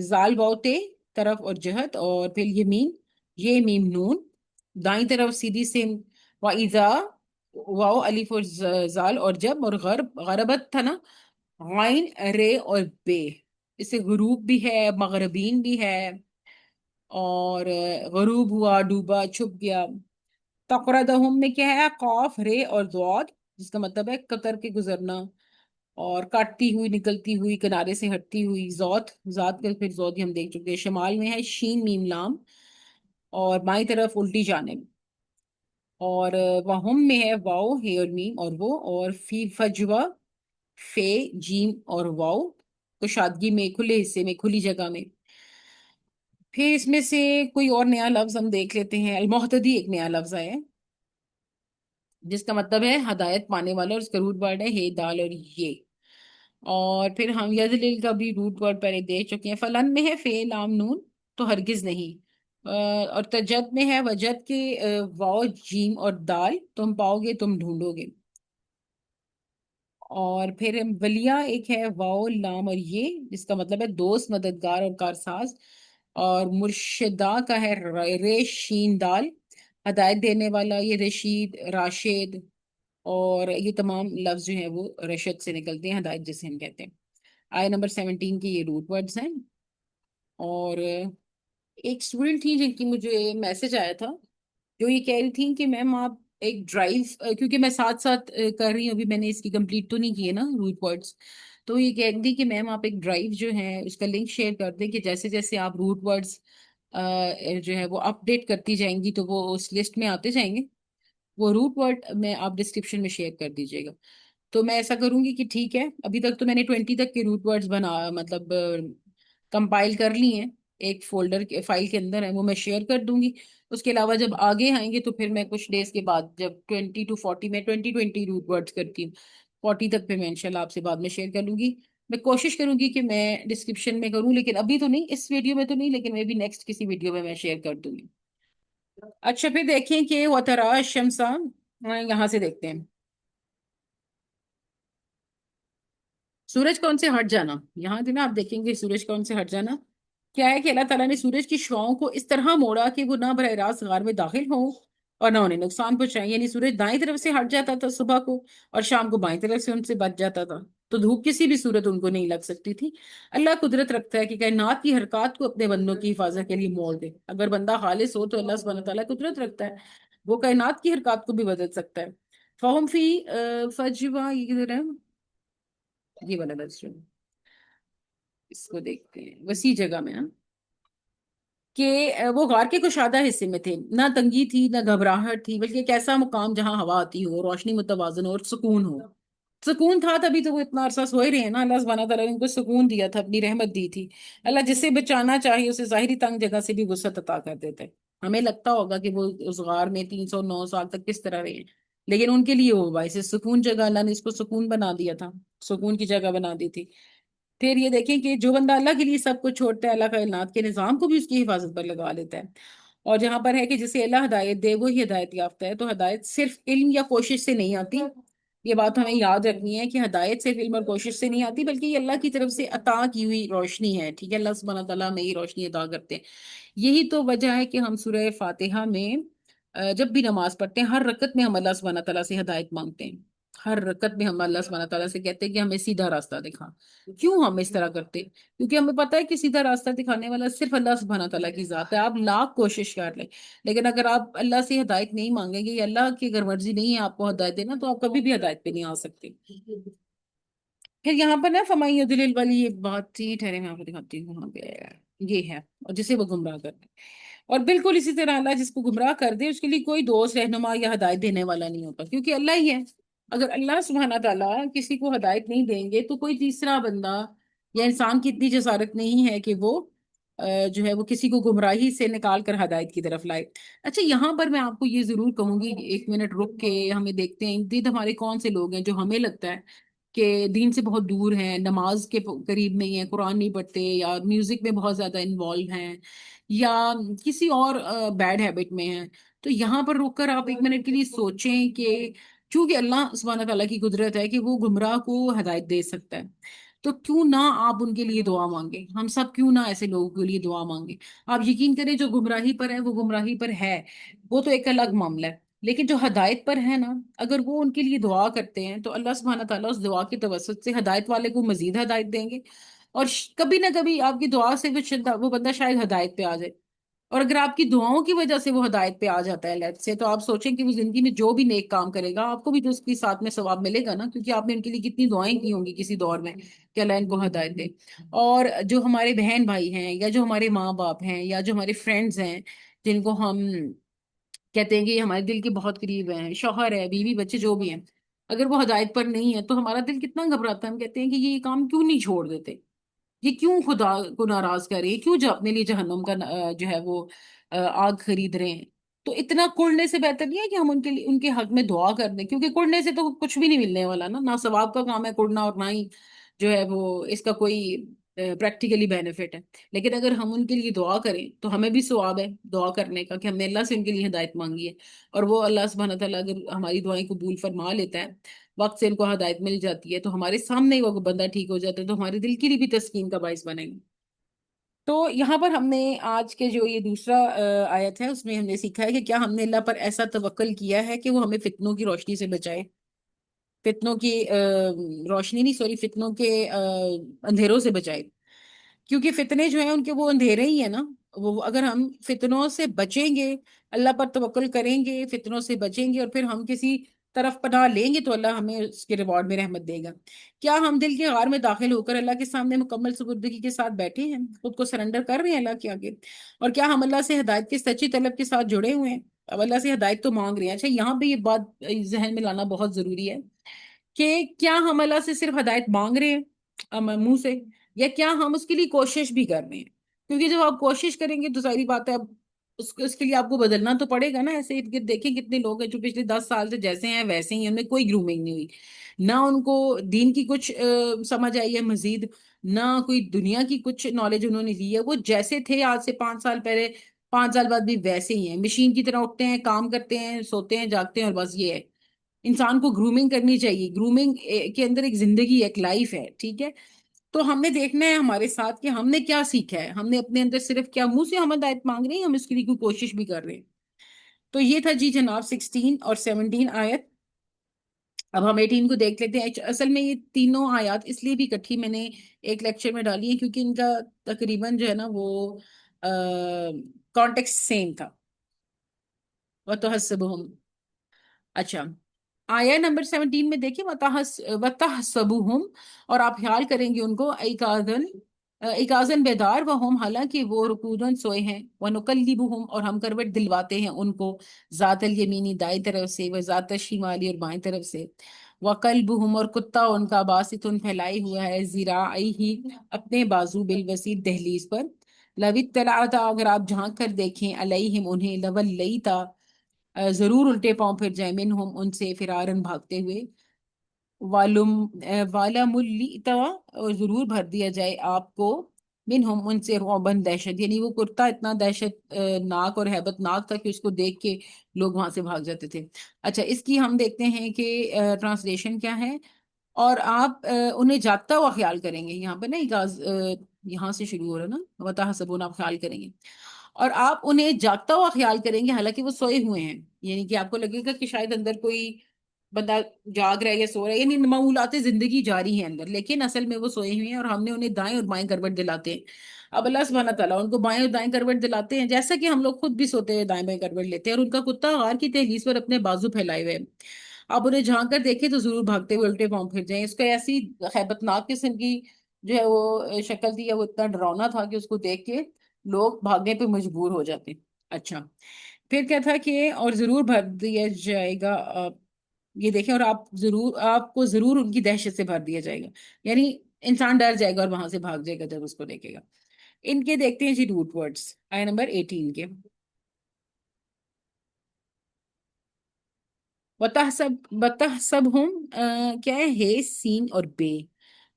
زال واؤ تے، طرف اور جہت، اور پھر یمین، یہ میم نون، دائیں طرف سیدھی سے. وَإِذَا، واؤ الف اور زال اور جب، اور غرب، غربت تھا نا، غائن رے اور بے. اسے غروب بھی ہے، مغربین بھی ہے، اور غروب ہوا، ڈوبا، چھپ گیا. تقردہم میں کیا ہے، قاف رے اور ضاد، جس کا مطلب ہے قطر کے گزرنا، اور کاٹتی ہوئی، نکلتی ہوئی، کنارے سے ہٹتی ہوئی. ذات، ذات کا پھر ذات ہم دیکھ چکے ہیں. شمال میں ہے شین میم لام، اور بائیں طرف الٹی جانب. اور وہم میں ہے واؤ ہے اور میم اور وہ، اور فی فجوا، فے جیم اور واؤ، کشادگی میں، کھلے حصے میں، کھلی جگہ میں. پھر اس میں سے کوئی اور نیا لفظ ہم دیکھ لیتے ہیں. المحتدی ایک نیا لفظ ہے جس کا مطلب ہے ہدایت پانے والا، اور اس کا روٹ ورڈ ہے ہے دال اور یہ. اور پھر ہم یدلل کا بھی روٹ ورڈ پہلے دے چکے ہیں. فلن میں ہے فے لام نون، تو ہرگز نہیں. اور تجد میں ہے وجد کے واو جیم اور دال، تم پاؤ گے، تم ڈھونڈو گے. اور پھر ولیہ ایک ہے واو لام اور یہ، جس کا مطلب ہے دوست، مددگار اور کارساز. اور مرشدہ کا ہے رے شین دال، ہدایت دینے والا. یہ رشید، راشد، اور یہ تمام لفظ جو ہیں وہ رشد سے نکلتے ہیں، ہدایت جسے ہم کہتے ہیں. آئے نمبر 17 کے یہ روٹ ورڈز ہیں. اور ایک اسٹوڈنٹ تھی جن کی مجھے میسج آیا تھا، جو یہ کہہ رہی تھی کہ میم آپ ایک ڈرائیو، کیونکہ میں ساتھ ساتھ کر رہی ہوں، ابھی میں نے اس کی کمپلیٹ تو نہیں کی ہے نا روٹ ورڈز. تو یہ کہہ رہی تھی کہ میم آپ ایک ڈرائیو جو ہے اس کا لنک شیئر کر دیں، کہ جیسے جیسے آپ روٹ ورڈز جو ہے وہ اپڈیٹ کرتی جائیں گی تو وہ اس لسٹ میں آتے جائیں گے. وہ روٹ ورڈ میں آپ ڈسکرپشن میں شیئر کر دیجیے گا. تو میں ایسا کروں گی کہ ٹھیک ہے، ابھی تک تو میں نے 20 تک کے روٹ ورڈز بنا مطلب کمپائل کر لی ہیں، ایک فولڈر فائل کے اندر ہے، وہ میں شیئر کر دوں گی. اس کے علاوہ جب آگے آئیں گے تو پھر میں کچھ ڈیز کے بعد جب 20 to 40 میں 20 روٹ ورڈز کرتی ہوں، 40 تک پھر میں انشاءاللہ آپ سے بعد میں شیئر کر لوں گی. میں کوشش کروں گی کہ میں ڈسکرپشن میں کروں، لیکن ابھی تو نہیں، اس ویڈیو میں تو نہیں، لیکن میں بھی نیکسٹ کسی ویڈیو میں شیئر کر دوں گی. اچھا پھر دیکھیں کہ وترا الشمس، یہاں سے دیکھتے ہیں سورج کون سے ہٹ جانا. یہاں سے نا آپ دیکھیں گے سورج کون سے ہٹ جانا کیا ہے، کہ اللہ تعالیٰ نے سورج کی شعاؤں کو اس طرح موڑا کہ وہ نہ براہ راست غار میں داخل ہوں اور نہ انہیں نقصان پہنچائیں. یعنی سورج دائیں طرف سے ہٹ جاتا تھا صبح کو، اور شام کو بائیں طرف سے ان سے بچ جاتا تھا، تو دھوپ کسی بھی صورت ان کو نہیں لگ سکتی تھی. اللہ قدرت رکھتا ہے کہ کائنات کی حرکات کو اپنے بندوں کی حفاظت کے لیے موڑ دے. اگر بندہ خالص ہو تو اللہ سبحانہ تعالیٰ قدرت رکھتا ہے، وہ کائنات کی حرکات کو بھی بدل سکتا ہے. فہم فی فجوا، یہ کدھر ہے، یہ والا درس جو ہے، اس کو دیکھتے ہیں وسیع جگہ میں کہ وہ غار کے کشادہ حصے میں تھے، نہ تنگی تھی نہ گھبراہٹ تھی، بلکہ ایک ایسا مقام جہاں ہوا آتی ہو، روشنی متوازن ہو اور سکون ہو. سکون تھا تبھی تو وہ اتنا عرصہ سوئے رہے ہیں نا. اللہ سبحانہ تعالیٰ نے ان کو سکون دیا تھا، اپنی رحمت دی تھی. اللہ جسے بچانا چاہے اسے ظاہری تنگ جگہ سے بھی وسعت عطا کر دیتا ہے. ہمیں لگتا ہوگا کہ وہ اس غار میں 309 سال تک کس طرح رہے ہیں، لیکن ان کے لیے وہ باعث سکون جگہ، اللہ نے اس کو سکون بنا دیا تھا، سکون کی جگہ بنا دی تھی. پھر یہ دیکھیں کہ جو بندہ اللہ کے لیے سب کچھ چھوڑتا ہے، اللہ کائنات کے نظام کو بھی اس کی حفاظت پر لگا لیتا ہے. اور جہاں پر ہے کہ جسے اللہ ہدایت دے وہی ہدایت یافتہ ہے. تو ہدایت صرف علم یا کوشش سے نہیں آتی، یہ بات ہمیں یاد رکھنی ہے کہ ہدایت صرف علم اور کوشش سے نہیں آتی، بلکہ یہ اللہ کی طرف سے عطا کی ہوئی روشنی ہے. ٹھیک ہے، اللہ سبحانہ تعالیٰ ہمیں یہ روشنی عطا کرتے ہیں. یہی تو وجہ ہے کہ ہم سورہ فاتحہ میں جب بھی نماز پڑھتے ہیں ہر رکعت میں ہم اللہ سبحانہ تعالیٰ سے ہدایت مانگتے ہیں. ہر رکعت میں ہم اللہ سبحانہ تعالیٰ سے کہتے ہیں کہ ہمیں سیدھا راستہ دکھا. کیوں ہم اس طرح کرتے؟ کیونکہ ہمیں پتہ ہے کہ سیدھا راستہ دکھانے والا صرف اللہ سبحانہ تعالیٰ کی ذات ہے. آپ لاکھ کوشش کر لیں، لیکن اگر آپ اللہ سے ہدایت نہیں مانگیں گے یا اللہ کی اگر مرضی نہیں ہے آپ کو ہدایت دینا، تو آپ کبھی بھی ہدایت پہ نہیں آ سکتے. پھر یہاں پر نا فمن یضلل والی یہ بات ہی ٹھہرے، میں آپ کو دکھاتی ہوں. وہاں پہ یہ ہے، اور جسے وہ گمراہ کر دے. اور بالکل اسی طرح اللہ جس کو گمراہ کر دے اس کے لیے کوئی دوست رہنما یا ہدایت دینے والا نہیں ہوتا، کیونکہ اللہ ہی ہے. اگر اللہ سبحانہ تعالیٰ کسی کو ہدایت نہیں دیں گے تو کوئی تیسرا بندہ یا انسان کی اتنی جسارت نہیں ہے کہ وہ جو ہے وہ کسی کو گمراہی سے نکال کر ہدایت کی طرف لائے. اچھا یہاں پر میں آپ کو یہ ضرور کہوں گی، ایک منٹ رک کے ہمیں دیکھتے ہیں دید ہمارے کون سے لوگ ہیں جو ہمیں لگتا ہے کہ دین سے بہت دور ہیں، نماز کے قریب نہیں ہیں، قرآن نہیں پڑھتے، یا میوزک میں بہت زیادہ انوالو ہیں، یا کسی اور بیڈ ہیبٹ میں ہیں. تو یہاں پر رک کر آپ ایک منٹ کے لیے سوچیں کہ چونکہ اللہ سبحانہ تعالیٰ کی قدرت ہے کہ وہ گمراہ کو ہدایت دے سکتا ہے، تو کیوں نہ آپ ان کے لیے دعا مانگیں. ہم سب کیوں نہ ایسے لوگوں کے لیے دعا مانگیں. آپ یقین کریں جو گمراہی پر ہے وہ گمراہی پر ہے، وہ تو ایک الگ معاملہ ہے، لیکن جو ہدایت پر ہے نا، اگر وہ ان کے لیے دعا کرتے ہیں تو اللہ سبحانہ تعالیٰ اس دعا کے توسط سے ہدایت والے کو مزید ہدایت دیں گے. اور کبھی نہ کبھی آپ کی دعا سے وہ بندہ شاید ہدایت پہ آ جائے. اور اگر آپ کی دعاؤں کی وجہ سے وہ ہدایت پہ آ جاتا ہے لیٹ سے، تو آپ سوچیں کہ وہ زندگی میں جو بھی نیک کام کرے گا آپ کو بھی تو اس کے ساتھ میں ثواب ملے گا نا، کیونکہ آپ نے ان کے لیے کتنی دعائیں کی ہوں گی کسی دور میں کہ اللہ ان کو ہدایت دے. اور جو ہمارے بہن بھائی ہیں، یا جو ہمارے ماں باپ ہیں، یا جو ہمارے فرینڈز ہیں جن کو ہم کہتے ہیں کہ یہ ہمارے دل کے بہت قریب ہیں، شوہر ہے، بیوی بچے جو بھی ہیں، اگر وہ ہدایت پر نہیں ہے تو ہمارا دل کتنا گھبراتا ہے. ہم کہتے ہیں کہ یہ کام کیوں نہیں چھوڑ دیتے، یہ کیوں خدا کو ناراض کر رہے ہیں، کیوں جو اپنے لیے جہنم کا جو ہے وہ آگ خرید رہے ہیں. تو اتنا کڑنے سے بہتر نہیں ہے کہ ہم ان کے لیے ان کے حق میں دعا کر دیں، کیونکہ کڑنے سے تو کچھ بھی نہیں ملنے والا نا، نہ ثواب کا کام ہے کڑنا، اور نہ ہی جو ہے وہ اس کا کوئی پریکٹیکلی بینیفٹ ہے. لیکن اگر ہم ان کے لیے دعا کریں تو ہمیں بھی ثواب ہے دعا کرنے کا، کہ ہم نے اللہ سے ان کے لیے ہدایت مانگی ہے. اور وہ اللہ سبحانہ تعالیٰ اگر ہماری دعائیں قبول فرما لیتا ہے، وقت سے ان کو ہدایت مل جاتی ہے، تو ہمارے سامنے ہی وہ بندہ ٹھیک ہو جاتا ہے، تو ہمارے دل کے لیے بھی تسکین کا باعث بنے گا. تو یہاں پر ہم نے آج کے جو یہ دوسرا آیت ہے اس میں ہم نے سیکھا ہے کہ کیا ہم نے اللہ پر ایسا توکل کیا ہے کہ وہ ہمیں فتنوں کی روشنی سے بچائے. فتنوں کی روشنی نہیں، سوری، فتنوں کے اندھیروں سے بچائے، کیونکہ فتنے جو ہیں ان کے وہ اندھیرے ہی ہیں نا۔ وہ اگر ہم فتنوں سے بچیں گے، اللہ پر توکل کریں گے، فتنوں سے بچیں گے، اور پھر ہم کسی طرف پناہ لیں گے تو اللہ ہمیں اس کے ریوارڈ میں رحمت دے گا۔ کیا ہم دل کے غار میں داخل ہو کر اللہ کے سامنے مکمل سپردگی کے ساتھ بیٹھے ہیں، خود کو سرنڈر کر رہے ہیں اللہ کے آگے؟ اور کیا ہم اللہ سے ہدایت کی سچی طلب کے ساتھ جڑے ہوئے ہیں؟ اب اللہ سے ہدایت تو مانگ رہے ہیں۔ اچھا، یہاں پہ یہ بات ذہن میں لانا بہت ضروری ہے کہ کیا ہم اللہ سے صرف ہدایت مانگ رہے ہیں منہ سے، یا کیا ہم اس کے لیے کوشش بھی کر رہے ہیں؟ کیونکہ جب آپ کوشش کریں گے تو ظاہری بات ہے، اب اس کے لیے آپ کو بدلنا تو پڑے گا نا۔ ایسے ارد گرد دیکھیں کتنے لوگ ہیں جو پچھلے 10 سال سے جیسے ہیں ویسے ہی ہیں، ان میں کوئی گرومنگ نہیں ہوئی، نہ ان کو دین کی کچھ سمجھ آئی ہے مزید، نہ کوئی دنیا کی کچھ نالج انہوں نے لی ہے۔ وہ جیسے تھے آج سے 5 سال پہلے، 5 سال بعد بھی ویسے ہی ہیں، مشین کی طرح اٹھتے ہیں، کام کرتے ہیں، سوتے ہیں، جاگتے ہیں، اور بس یہ ہے۔ انسان کو گرومنگ کرنی چاہیے، گرومنگ کے اندر ایک زندگی ہے، ایک لائف ہے، ٹھیک ہے؟ تو ہم نے دیکھنا ہے ہمارے ساتھ کہ ہم نے کیا سیکھا ہے، ہم نے اپنے اندر صرف کیا منہ سے ہم ہدایت مانگ رہے ہیں، ہم اس کے لیے کوئی کوشش بھی کر رہے ہیں؟ تو یہ تھا جی جناب 16 اور 17 آیت۔ اب ہم 18 کو دیکھ لیتے ہیں۔ اصل میں یہ تینوں آیات اس لیے بھی اکٹھی میں نے ایک لیکچر میں ڈالی ہے کیونکہ ان کا تقریباً جو ہے نا وہ کانٹیکس سیم تھا۔ وَتُحَسِّبُهُمْ، اچھا، آیا نمبر 17 میں دیکھیں، وَتَحْسَبُهُمْ، اور آپ خیال کریں گے ان کو، ایکازن بیدار، وہم، حالانکہ وہ رقودن سوئے ہیں، وَنُقَلِّبُهُمْ، اور ہم کروٹ دلواتے ہیں ان کو، ذات الیمینی دائیں طرف سے، و ذات الشمالی، اور بائیں طرف سے، وَقَلْبُهُمْ، اور کتا ان کا، باسطن، پھیلائے ہوا ہے، ذراعیہ، اپنے بازو، بالوسیط، دہلیز پر، لو اطلعت، اگر آپ جھانک کر دیکھیں، علیہم، انہیں، لولیتا، ضرور الٹے پاؤں پھر جائیں، منہم، ان سے، فرارن، بھاگتے ہوئے، والم والملیتا، اور ضرور بھر دیا جائے آپ کو، منہم، ان سے، رعبن، دہشت، یعنی وہ کرتا اتنا دہشت ناک اور ہیبت ناک تھا کہ اس کو دیکھ کے لوگ وہاں سے بھاگ جاتے تھے۔ اچھا، اس کی ہم دیکھتے ہیں کہ ٹرانسلیشن کیا ہے۔ اور آپ انہیں جاگتا ہوا خیال کریں گے، یہاں پہ نا یہاں سے شروع ہو رہا ہے نا، وَتَحْسَبُونَ، آپ خیال کریں گے، اور آپ انہیں جاگتا ہوا خیال کریں گے حالانکہ وہ سوئے ہوئے ہیں، یعنی کہ آپ کو لگے گا کہ شاید اندر کوئی بندہ جاگ رہا ہے یا سو رہا ہے، یعنی معمولات زندگی جاری ہیں اندر، لیکن اصل میں وہ سوئے ہوئے ہیں، اور ہم نے انہیں دائیں اور بائیں کروٹ دلاتے ہیں۔ اب اللہ سبحانہ تعالیٰ ان کو بائیں اور دائیں کروٹ دلاتے ہیں، جیسا کہ ہم لوگ خود بھی سوتے ہوئے دائیں بائیں کروٹ لیتے ہیں، اور ان کا کتا غار کی دہلیز پر اپنے بازو پھیلائے ہوئے ہیں۔ آپ انہیں جھانک کر دیکھیں تو ضرور بھاگتے ہوئے الٹے پاؤں پھر جائیں۔ اس کو ایسی ہیبت ناک قسم کی جو ہے وہ شکل تھی، یا وہ اتنا ڈراؤنا تھا کہ اس کو دیکھ کے لوگ بھاگنے پہ مجبور ہو جاتے ہیں۔ اچھا، پھر کیا تھا کہ اور ضرور بھر دیا جائے گا، یہ دیکھیں، اور آپ کو ضرور ان کی دہشت سے بھر دیا جائے گا، یعنی انسان ڈر جائے گا اور وہاں سے بھاگ جائے گا جب اس کو دیکھے گا۔ ان کے دیکھتے ہیں جی روٹ ورڈز، آئے نمبر 18 کے، بتحسبہم، کیا ہے سین اور بے،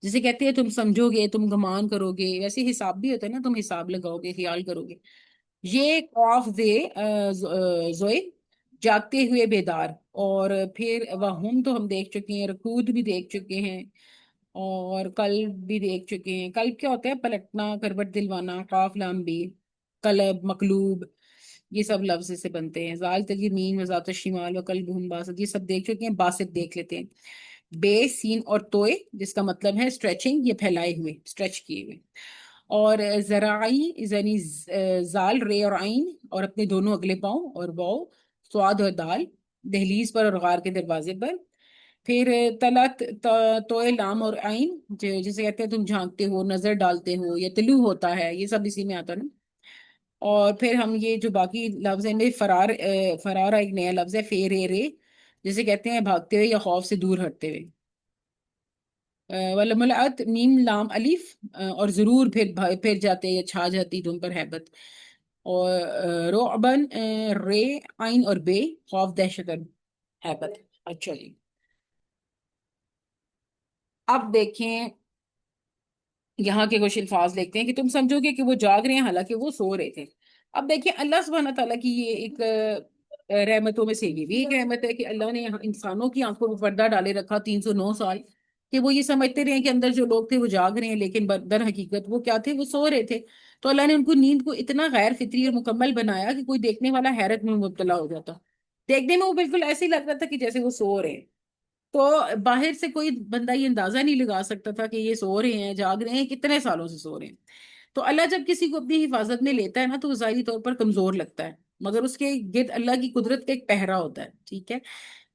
جسے کہتے ہیں تم سمجھو گے، تم گمان کرو گے، ویسے حساب بھی ہوتا ہے نا، تم حساب لگاؤ گے، خیال کرو گے۔ یہ قاف دے زوئے، جاگتے ہوئے بیدار، اور پھر وہم تو ہم دیکھ چکے ہیں، رکود بھی دیکھ چکے ہیں، اور قلب بھی دیکھ چکے ہیں۔ قلب کیا ہوتا ہے؟ پلٹنا، کروٹ دلوانا، قاف لام بھی، قلب، مقلوب، یہ سب لفظ سے بنتے ہیں۔ ذال تل یمین، وذات الشمال، وقلبہم باسط، یہ سب دیکھ چکے ہیں، باسط دیکھ لیتے ہیں۔ بے، سین اور توئے، جس کا مطلب ہے اسٹریچنگ، یہ پھیلائے ہوئے، اسٹریچ کیے ہوئے۔ اور زراعی، یعنی زال، رے اور عین، اور اپنے دونوں اگلے پاؤں، اور واو، سواد اور دال، دہلیز پر اور غار کے دروازے پر۔ پھر تلت، توئے، لام اور عین، جسے کہتے ہیں تم جھانکتے ہو، نظر ڈالتے ہو، یا طلوع ہوتا ہے، یہ سب اسی میں آتا ہے نا۔ اور پھر ہم یہ جو باقی لفظ ہیں، فرار، فرار ایک نیا لفظ ہے، فے رے، جسے کہتے ہیں بھاگتے ہوئے یا خوف سے دور ہٹتے ہوئے۔ ولملعت، میم لام الف، اور ضرور پھر جاتے یا چھا جاتی تم پر ہیبت۔ اور رعبن، رے، عین اور بے، خوف، دہشت اور ہیبت۔ اچھا جی، اب دیکھیں یہاں کے کچھ الفاظ دیکھتے ہیں کہ تم سمجھو گے کہ وہ جاگ رہے ہیں حالانکہ وہ سو رہے تھے۔ اب دیکھیں اللہ سبحانہ تعالیٰ کی یہ ایک رحمتوں میں سے یہ بھی ایک رحمت ہے کہ اللہ نے یہاں انسانوں کی آنکھوں میں پردہ ڈالے رکھا 309 سال، کہ وہ یہ سمجھتے رہے کہ اندر جو لوگ تھے وہ جاگ رہے ہیں، لیکن در حقیقت وہ کیا تھے؟ وہ سو رہے تھے۔ تو اللہ نے ان کو نیند کو اتنا غیر فطری اور مکمل بنایا کہ کوئی دیکھنے والا حیرت میں مبتلا ہو جاتا، دیکھنے میں وہ بالکل ایسے ہی لگ رہا تھا کہ جیسے وہ سو رہے ہیں۔ تو باہر سے کوئی بندہ یہ اندازہ نہیں لگا سکتا تھا کہ یہ سو رہے ہیں، جاگ رہے ہیں، کتنے سالوں سے سو رہے ہیں۔ تو اللہ جب کسی کو اپنی حفاظت میں لیتا ہے نا تو وہ ظاہری طور پر کمزور لگتا ہے، مگر اس کے گرد اللہ کی قدرت کا ایک پہرا ہوتا ہے، ٹھیک ہے؟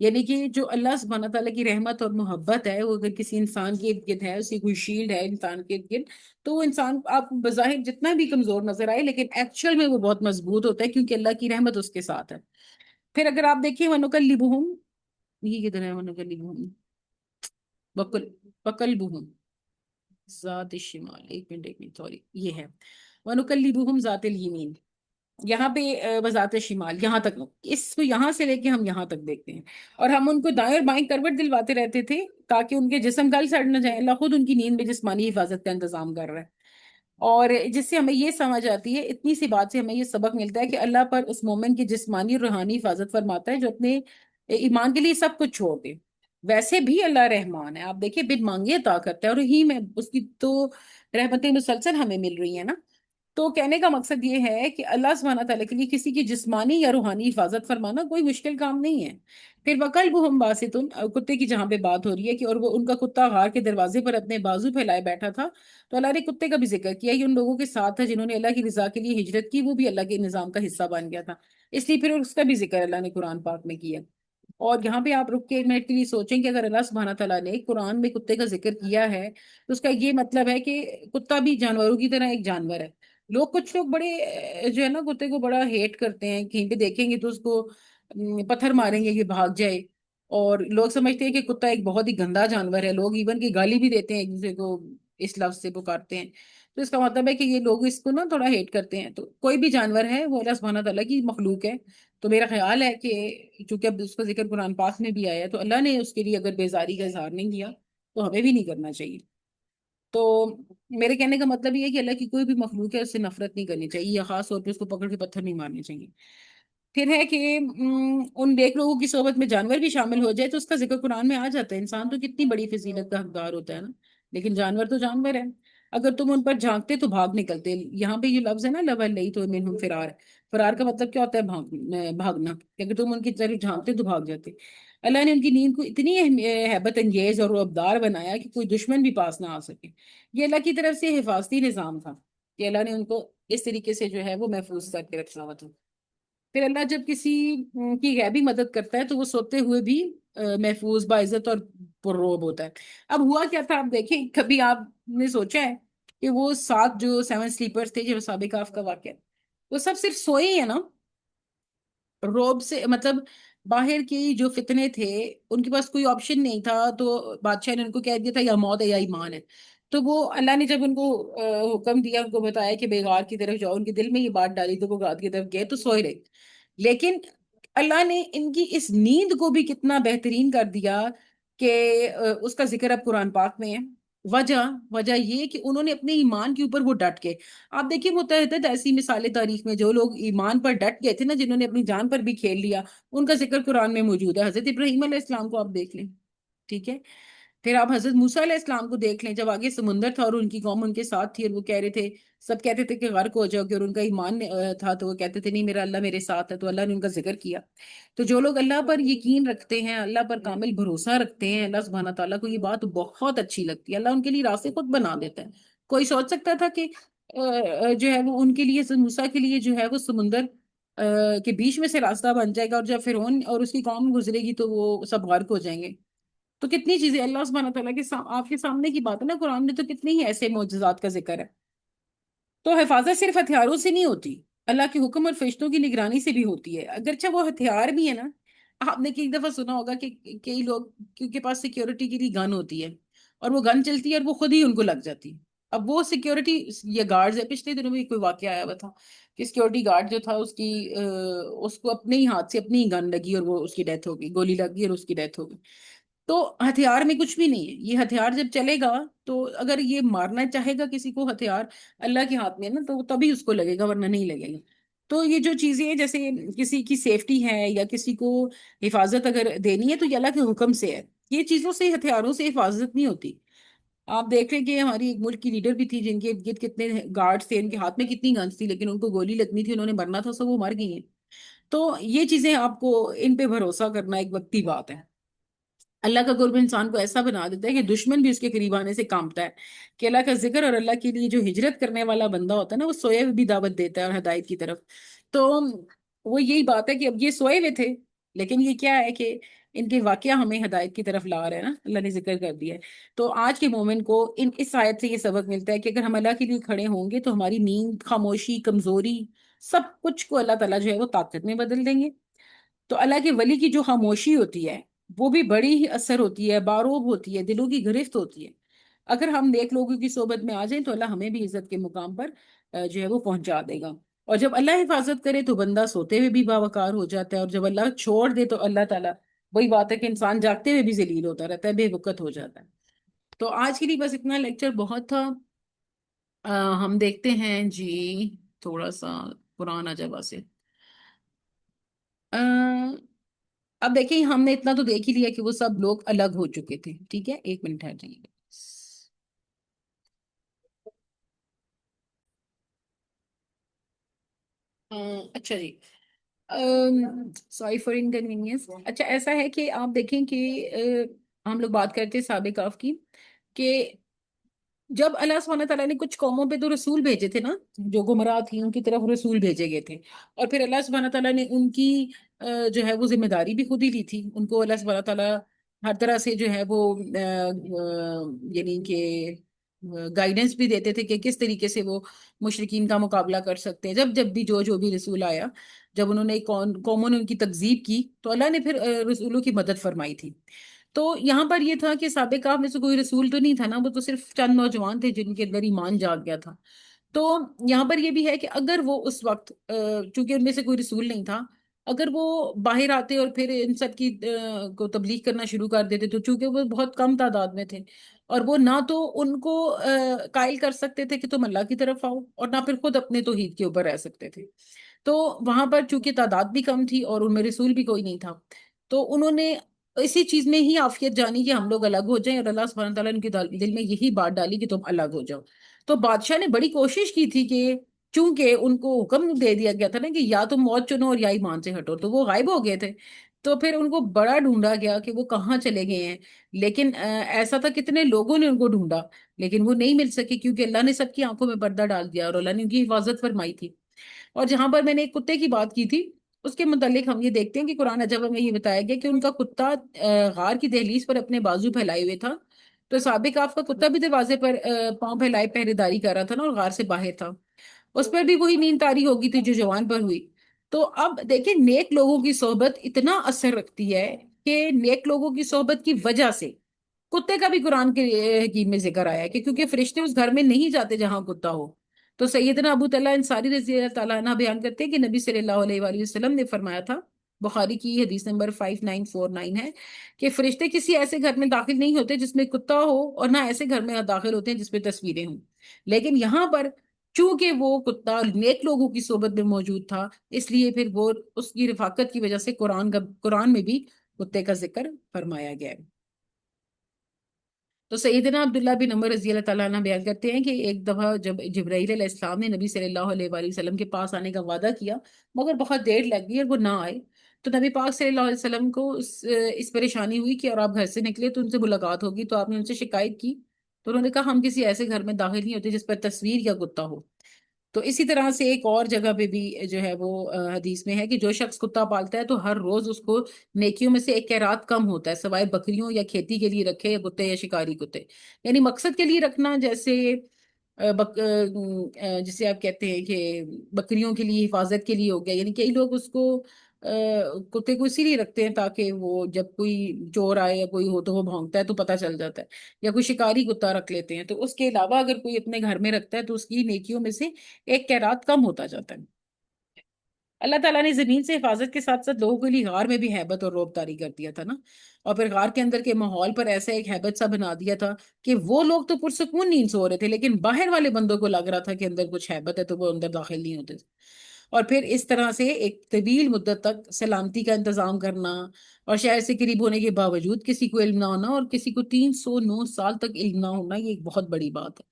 یعنی کہ جو اللہ سبحانہ تعالیٰ کی رحمت اور محبت ہے وہ اگر کسی انسان کے ارد گرد ہے، اس کی کوئی شیلڈ ہے انسان کے ارد گرد، تو وہ انسان آپ کو بظاہر جتنا بھی کمزور نظر آئے لیکن ایکچوئل میں وہ بہت مضبوط ہوتا ہے، کیونکہ اللہ کی رحمت اس کے ساتھ ہے۔ پھر اگر آپ دیکھیں وَنُقَلِّبُهُمْ، یہ کدھر ہے وَنُقَلِّبُهُمْ، بکل بکلبہم ذات الشمال، ایک منٹ سوری، یہ ہے وَنُقَلِّبُهُمْ ذات الیمین، یہاں پہ بذات شمال، یہاں تک اس کو یہاں سے لے کے ہم یہاں تک دیکھتے ہیں، اور ہم ان کو دائیں اور بائیں کروٹ دلواتے رہتے تھے تاکہ ان کے جسم گل سڑ نہ جائیں۔ اللہ خود ان کی نیند میں جسمانی حفاظت کا انتظام کر رہا ہے، اور جس سے ہمیں یہ سمجھ آتی ہے، اتنی سی بات سے ہمیں یہ سبق ملتا ہے کہ اللہ پر اس مومن کی جسمانی اور روحانی حفاظت فرماتا ہے جو اپنے ایمان کے لیے سب کچھ چھوڑ دے۔ ویسے بھی اللہ رحمان ہے، آپ دیکھیں بن مانگے عطا کرتا ہے، اور رحیم ہے، اس کی تو رحمتیں مسلسل ہمیں مل رہی ہیں نا۔ تو کہنے کا مقصد یہ ہے کہ اللہ سبحانہ تعالیٰ کے لیے کسی کی جسمانی یا روحانی حفاظت فرمانا کوئی مشکل کام نہیں ہے۔ پھر وَقَلْبُهُمْ بَاسِطٌ، کتے کی جہاں پہ بات ہو رہی ہے کہ اور وہ ان کا کتا غار کے دروازے پر اپنے بازو پھیلائے بیٹھا تھا، تو اللہ نے کتے کا بھی ذکر کیا، یہ ان لوگوں کے ساتھ تھا جنہوں نے اللہ کی رضا کے لیے ہجرت کی، وہ بھی اللہ کے نظام کا حصہ بن گیا تھا، اس لیے پھر اس کا بھی ذکر اللہ نے قرآن پاک میں کیا۔ اور یہاں پہ آپ رک کے ایک منٹ کے لیے سوچیں کہ اگر اللہ سبحانہ تعالیٰ نے قرآن میں کتے کا ذکر کیا ہے تو اس کا یہ مطلب ہے کہ کتا بھی جانوروں کی طرح ایک جانور ہے۔ کچھ لوگ بڑے جو ہے نا کتے کو بڑا ہیٹ کرتے ہیں، کہیں پہ دیکھیں گے تو اس کو پتھر ماریں گے کہ بھاگ جائے، اور لوگ سمجھتے ہیں کہ کتا ایک بہت ہی گندا جانور ہے، لوگ ایون کی گالی بھی دیتے ہیں ایک دوسرے کو، اس لفظ سے پکارتے ہیں۔ تو اس کا مطلب ہے کہ یہ لوگ اس کو نا تھوڑا ہیٹ کرتے ہیں۔ تو کوئی بھی جانور ہے وہ اللہ سبحانہ تعالیٰ کی مخلوق ہے، تو میرا خیال ہے کہ چونکہ اب اس کا ذکر قرآن پاک میں بھی آیا ہے تو اللہ نے اس کے لیے اگر بیزاری کا اظہار نہیں کیا تو ہمیں بھی نہیں کرنا چاہیے۔ تو میرے کہنے کا مطلب یہ ہے کہ اللہ کی کوئی بھی مخلوق ہے اس سے نفرت نہیں کرنی چاہیے، یا خاص طور پہ اس کو پکڑ کے پتھر نہیں مارنے چاہیے۔ پھر ہے کہ ان نیک لوگوں کی صحبت میں جانور بھی شامل ہو جائے تو اس کا ذکر قرآن میں آ جاتا ہے۔ انسان تو کتنی بڑی فضیلت کا حقدار ہوتا ہے نا، لیکن جانور تو جانور ہے، اگر تم ان پر جھانکتے تو بھاگ نکلتے۔ یہاں پہ یہ لفظ ہے نا لَوَلَّیْتُ مِنْهُمْ فرار، فرار کا مطلب کیا ہوتا ہے؟ بھاگنا، کہ اگر تم ان کی طرف جھانکتے تو بھاگ جاتے۔ اللہ نے ان کی نیند کو اتنی ہیبت انگیز اور رعبدار بنایا کہ کوئی دشمن بھی پاس نہ آ سکے۔ یہ اللہ کی طرف سے حفاظتی نظام تھا کہ اللہ نے ان کو اس طریقے سے جو ہے وہ محفوظ کر کے رکھا ہوا تھا۔ پھر اللہ جب کسی کی غیبی مدد کرتا ہے تو وہ سوتے ہوئے بھی محفوظ، باعزت اور پرروب ہوتا ہے۔ اب ہوا کیا تھا، آپ دیکھیں، کبھی آپ نے سوچا ہے کہ وہ سات جو 7 سلیپرز تھے، جو اصحاب کہف کا واقعہ، وہ سب صرف سوئے ہی ہیں نا؟ روب سے مطلب باہر کی جو فتنے تھے ان کے پاس کوئی آپشن نہیں تھا، تو بادشاہ نے ان کو کہہ دیا تھا یا موت ہے یا ایمان ہے۔ تو وہ اللہ نے جب ان کو حکم دیا، ان کو بتایا کہ بے غار کی طرف جاؤ، ان کے دل میں یہ بات ڈالی تو وہ غار کی طرف گئے تو سوئے رہے۔ لیکن اللہ نے ان کی اس نیند کو بھی کتنا بہترین کر دیا کہ اس کا ذکر اب قرآن پاک میں ہے۔ وجہ یہ کہ انہوں نے اپنے ایمان کے اوپر وہ ڈٹ کے، آپ دیکھیے متعدد ایسی مثالیں تاریخ میں جو لوگ ایمان پر ڈٹ گئے تھے نا، جنہوں نے اپنی جان پر بھی کھیل لیا، ان کا ذکر قرآن میں موجود ہے۔ حضرت ابراہیم علیہ السلام کو آپ دیکھ لیں، ٹھیک ہے؟ پھر آپ حضرت موسیٰ علیہ السلام کو دیکھ لیں، جب آگے سمندر تھا اور ان کی قوم ان کے ساتھ تھی اور وہ کہہ رہے تھے، سب کہتے تھے کہ غرق ہو جاؤ گے، اور ان کا ایمان تھا تو وہ کہتے تھے نہیں، میرا اللہ میرے ساتھ ہے، تو اللہ نے ان کا ذکر کیا۔ تو جو لوگ اللہ پر یقین رکھتے ہیں، اللہ پر کامل بھروسہ رکھتے ہیں، اللہ سبحانہ تعالیٰ کو یہ بات بہت اچھی لگتی ہے، اللہ ان کے لیے راستے خود بنا دیتا ہے۔ کوئی سوچ سکتا تھا کہ جو ہے وہ ان کے لیے، موسیٰ کے لیے جو ہے وہ سمندر کے بیچ میں سے راستہ بن جائے گا، اور جب فرعون اور اس کی قوم گزرے گی تو وہ سب غرق ہو جائیں گے؟ تو کتنی چیزیں اللہ سبحانہ تعالیٰ کے آپ کے سامنے کی بات ہے نا، قرآن میں تو کتنی ہی ایسے معجزات کا ذکر ہے۔ تو حفاظت صرف ہتھیاروں سے نہیں ہوتی، اللہ کے حکم اور فرشتوں کی نگرانی سے بھی ہوتی ہے، اگرچہ وہ ہتھیار بھی ہے نا۔ آپ نے کئی دفعہ سنا ہوگا کہ کئی لوگ کے پاس سیکیورٹی کے لیے گن ہوتی ہے، اور وہ گن چلتی ہے اور وہ خود ہی ان کو لگ جاتی ہے۔ اب وہ سیکیورٹی یہ گارڈز ہے، پچھلے دنوں میں کوئی واقعہ آیا ہوا تھا کہ سیکیورٹی گارڈ جو تھا اس کو اپنے ہی ہاتھ سے اپنی ہی گن لگی اور وہ اس کی ڈیتھ ہو گئی، گولی لگ گئی اور اس کی ڈیتھ ہو گئی۔ تو ہتھیار میں کچھ بھی نہیں ہے، یہ ہتھیار جب چلے گا تو اگر یہ مارنا چاہے گا کسی کو، ہتھیار اللہ کے ہاتھ میں ہے نا، تو تبھی اس کو لگے گا ورنہ نہیں لگے گا۔ تو یہ جو چیزیں ہیں، جیسے کسی کی سیفٹی ہے یا کسی کو حفاظت اگر دینی ہے تو یہ اللہ کے حکم سے ہے، یہ چیزوں سے، ہتھیاروں سے حفاظت نہیں ہوتی۔ آپ دیکھ لیں کہ ہماری ایک ملک کی لیڈر بھی تھی جن کے ارد گرد کتنے گارڈز تھے، ان کے ہاتھ میں کتنی گنس تھی، لیکن ان کو گولی لگنی تھی، انہوں نے مرنا تھا، سو وہ مر گئی ہیں۔ تو یہ چیزیں آپ کو ان پہ بھروسہ کرنا ایک وقتی بات ہے۔ اللہ کا قرب انسان کو ایسا بنا دیتا ہے کہ دشمن بھی اس کے قریب آنے سے کانپتا ہے، کہ اللہ کا ذکر اور اللہ کے لیے جو ہجرت کرنے والا بندہ ہوتا ہے نا، وہ سوئے ہوئے بھی دعوت دیتا ہے اور ہدایت کی طرف۔ تو وہ یہی بات ہے کہ اب یہ سوئے ہوئے تھے، لیکن یہ کیا ہے کہ ان کے واقعہ ہمیں ہدایت کی طرف لا رہے ہیں نا، اللہ نے ذکر کر دیا ہے۔ تو آج کے مومن کو اس آیت سے یہ سبق ملتا ہے کہ اگر ہم اللہ کے لیے کھڑے ہوں گے تو ہماری نیند، خاموشی، کمزوری، سب کچھ کو اللہ تعالیٰ جو ہے وہ طاقت میں بدل دیں گے۔ تو اللہ کے ولی کی جو خاموشی ہوتی ہے وہ بھی بڑی ہی اثر ہوتی ہے، باروب ہوتی ہے، دلوں کی گرفت ہوتی ہے۔ اگر ہم نیک لوگوں کی صحبت میں آ جائیں تو اللہ ہمیں بھی عزت کے مقام پر جو ہے وہ پہنچا دے گا۔ اور جب اللہ حفاظت کرے تو بندہ سوتے ہوئے بھی باوقار ہو جاتا ہے، اور جب اللہ چھوڑ دے تو اللہ تعالیٰ، وہی بات ہے کہ انسان جاگتے ہوئے بھی ذلیل ہوتا رہتا ہے، بے وقت ہو جاتا ہے۔ تو آج کے لیے بس اتنا، لیکچر بہت تھا۔ ہم دیکھتے ہیں جی تھوڑا سا قرآن عجبہ سے۔ اب دیکھیں، ہم نے اتنا تو دیکھ ہی لیا کہ وہ سب لوگ الگ ہو چکے تھے، ٹھیک ہے، ایک منٹ ٹھہر جائیے۔ اچھا جی، سوری فار انکنوینئنس۔ اچھا ایسا ہے کہ آپ دیکھیں کہ ہم لوگ بات کرتے سابق کاف کی، کہ جب اللہ سبحانہ تعالیٰ نے کچھ قوموں پہ تو رسول بھیجے تھے نا، جو گمراہ تھی ان کی طرف رسول بھیجے گئے تھے، اور پھر اللہ سبحانہ تعالیٰ نے ان کی جو ہے وہ ذمہ داری بھی خود ہی لی تھی۔ ان کو اللہ سبحانہ تعالیٰ ہر طرح سے جو ہے وہ یعنی کہ گائیڈنس بھی دیتے تھے کہ کس طریقے سے وہ مشرکین کا مقابلہ کر سکتے ہیں۔ جب جب بھی جو بھی رسول آیا، جب انہوں نے قوموں نے ان کی تکذیب کی تو اللہ نے پھر رسولوں کی مدد فرمائی تھی۔ تو یہاں پر یہ تھا کہ سابق کاف میں سے کوئی رسول تو نہیں تھا نا، وہ تو صرف چند نوجوان تھے جن کے اندر ایمان جاگ گیا تھا۔ تو یہاں پر یہ بھی ہے کہ اگر وہ اس وقت چونکہ ان میں سے کوئی رسول نہیں تھا، اگر وہ باہر آتے اور پھر ان سب کی کو تبلیغ کرنا شروع کر دیتے، تو چونکہ وہ بہت کم تعداد میں تھے، اور وہ نہ تو ان کو قائل کر سکتے تھے کہ تم اللہ کی طرف آؤ، اور نہ پھر خود اپنے توحید کے اوپر رہ سکتے تھے۔ تو وہاں پر چونکہ تعداد بھی کم تھی اور ان میں رسول بھی کوئی نہیں تھا، تو انہوں نے اسی چیز میں ہی عافیت جانی کہ ہم لوگ الگ ہو جائیں، اور اللہ سبحانہ تعالیٰ نے ان کے دل میں یہی بات ڈالی کہ تم الگ ہو جاؤ۔ تو بادشاہ نے بڑی کوشش کی تھی کہ چونکہ ان کو حکم دے دیا گیا تھا نا کہ یا تم موت چنو اور یا ایمان سے ہٹو، تو وہ غائب ہو گئے تھے۔ تو پھر ان کو بڑا ڈھونڈا گیا کہ وہ کہاں چلے گئے ہیں، لیکن ایسا تھا کتنے لوگوں نے ان کو ڈھونڈا، لیکن وہ نہیں مل سکے، کیونکہ اللہ نے سب کی آنکھوں میں پردہ ڈال دیا اور اللہ نے ان کی حفاظت فرمائی تھی۔ اور جہاں پر میں نے ایک کتے کی بات کی تھی، اس کے متعلق ہم یہ دیکھتے ہیں کہ قرآن عجب میں یہ بتایا گیا کہ ان کا کتا غار کی دہلیز پر اپنے بازو پھیلائے ہوئے تھا۔ تو سابق آپ کا کتا بھی دروازے پر پاؤں پھیلائے پہرے داری کر رہا تھا نا، اور غار سے باہر تھا، اس پر بھی وہی نیند طاری ہوگی تھی جو جوان پر ہوئی۔ تو اب دیکھیں، نیک لوگوں کی صحبت اتنا اثر رکھتی ہے کہ نیک لوگوں کی صحبت کی وجہ سے کتے کا بھی قرآن کے حکیم میں ذکر آیا ہے کہ کیونکہ فرشتے اس گھر میں نہیں جاتے جہاں کتا ہو۔ تو سیدنا ابو طلحہ انصاری رضی اللہ تعالیٰ عنہ بیان کرتے ہیں کہ نبی صلی اللہ علیہ وآلہ وسلم نے فرمایا تھا، بخاری کی حدیث نمبر 5949 ہے، کہ فرشتے کسی ایسے گھر میں داخل نہیں ہوتے جس میں کتا ہو، اور نہ ایسے گھر میں داخل ہوتے ہیں جس میں تصویریں ہوں۔ لیکن یہاں پر چونکہ وہ کتا نیک لوگوں کی صحبت میں موجود تھا، اس لیے پھر وہ اس کی رفاقت کی وجہ سے قرآن میں بھی کتے کا ذکر فرمایا گیا ہے۔ تو سیدنا عبداللہ بن عمر رضی اللہ تعالیٰ عنہ بیان کرتے ہیں کہ ایک دفعہ جب جبرائیل علیہ السلام نے نبی صلی اللہ علیہ وآلہ وسلم کے پاس آنے کا وعدہ کیا، مگر بہت دیر لگ گئی اور وہ نہ آئے، تو نبی پاک صلی اللہ علیہ وسلم کو اس پریشانی ہوئی کہ اور آپ گھر سے نکلے تو ان سے ملاقات ہوگی، تو آپ نے ان سے شکایت کی، تو انہوں نے کہا ہم کسی ایسے گھر میں داخل نہیں ہوتے جس پر تصویر یا کتا ہو۔ تو اسی طرح سے ایک اور جگہ پہ بھی جو ہے وہ حدیث میں ہے کہ جو شخص کتا پالتا ہے تو ہر روز اس کو نیکیوں میں سے ایک قیرات کم ہوتا ہے، سوائے بکریوں یا کھیتی کے لیے رکھے یا کتے یا شکاری کتے، یعنی مقصد کے لیے رکھنا، جیسے جسے آپ کہتے ہیں کہ بکریوں کے لیے حفاظت کے لیے ہو گیا، یعنی کئی لوگ اس کو کتے کو اسی لیے رکھتے ہیں تاکہ وہ جب کوئی چور آئے یا کوئی ہو تو وہ بھونکتا ہے تو پتہ چل جاتا ہے، یا کوئی شکاری کتا رکھ لیتے ہیں، تو اس کے علاوہ اگر کوئی اپنے گھر میں رکھتا ہے تو اس کی نیکیوں میں سے ایک خیرات کم ہوتا جاتا ہے۔ اللہ تعالیٰ نے زمین سے حفاظت کے ساتھ ساتھ لوگوں کے لیے غار میں بھی ہیبت اور رعب طاری کر دیا تھا نا، اور پھر غار کے اندر کے ماحول پر ایسا ایک ہیبت سا بنا دیا تھا کہ وہ لوگ تو پرسکون نیند سو رہے تھے، لیکن باہر والے بندوں کو لگ رہا تھا کہ اندر کچھ ہیبت ہے، تو وہ اندر داخل نہیں ہوتے تھے۔ اور پھر اس طرح سے ایک طویل مدت تک سلامتی کا انتظام کرنا، اور شہر سے قریب ہونے کے باوجود کسی کو علم نہ ہونا، اور کسی کو 309 سال تک علم نہ ہونا، یہ ایک بہت بڑی بات ہے۔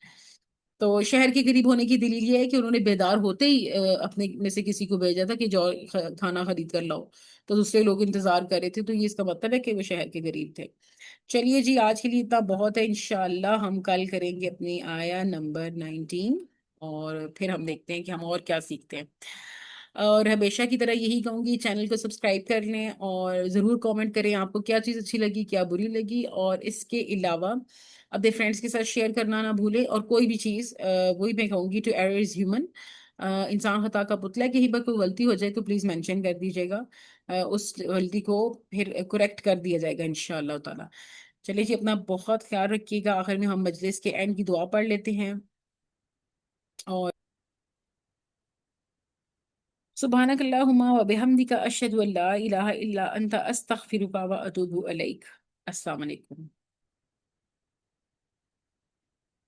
تو شہر کے قریب ہونے کی دلیل یہ ہے کہ انہوں نے بیدار ہوتے ہی اپنے میں سے کسی کو بھیجا تھا کہ جو کھانا خرید کر لاؤ، تو دوسرے لوگ انتظار کر رہے تھے، تو یہ اس کا مطلب ہے کہ وہ شہر کے قریب تھے۔ چلیے جی، آج کے لیے اتنا بہت ہے، انشاءاللہ ہم کل کریں گے اپنی آیا نمبر 19، اور پھر ہم دیکھتے ہیں کہ ہم اور کیا سیکھتے ہیں۔ اور ہمیشہ کی طرح یہی کہوں گی، چینل کو سبسکرائب کر لیں اور ضرور کامنٹ کریں آپ کو کیا چیز اچھی لگی، کیا بری لگی، اور اس کے علاوہ اپنے فرینڈس کے ساتھ شیئر کرنا نہ بھولیں۔ اور کوئی بھی چیز وہی میں کہوں گی، ٹو ایرر از ہیومن، انسان خطا کا پتلا ہے، کہیں پر کوئی غلطی ہو جائے تو پلیز مینشن کر دیجیے گا، اس غلطی کو پھر کریکٹ کر دیا جائے گا انشاءاللہ تعالی۔ چلیے جی، اپنا بہت خیال رکھیے گا۔ آخر میں ہم مجلس کے اینڈ کی دعا پڑھ لیتے ہیں، اور سبحانک اللہم و بحمدک اشہد ان لا الہ الا انت استغفرک و اتوب الیک۔ السلام علیکم۔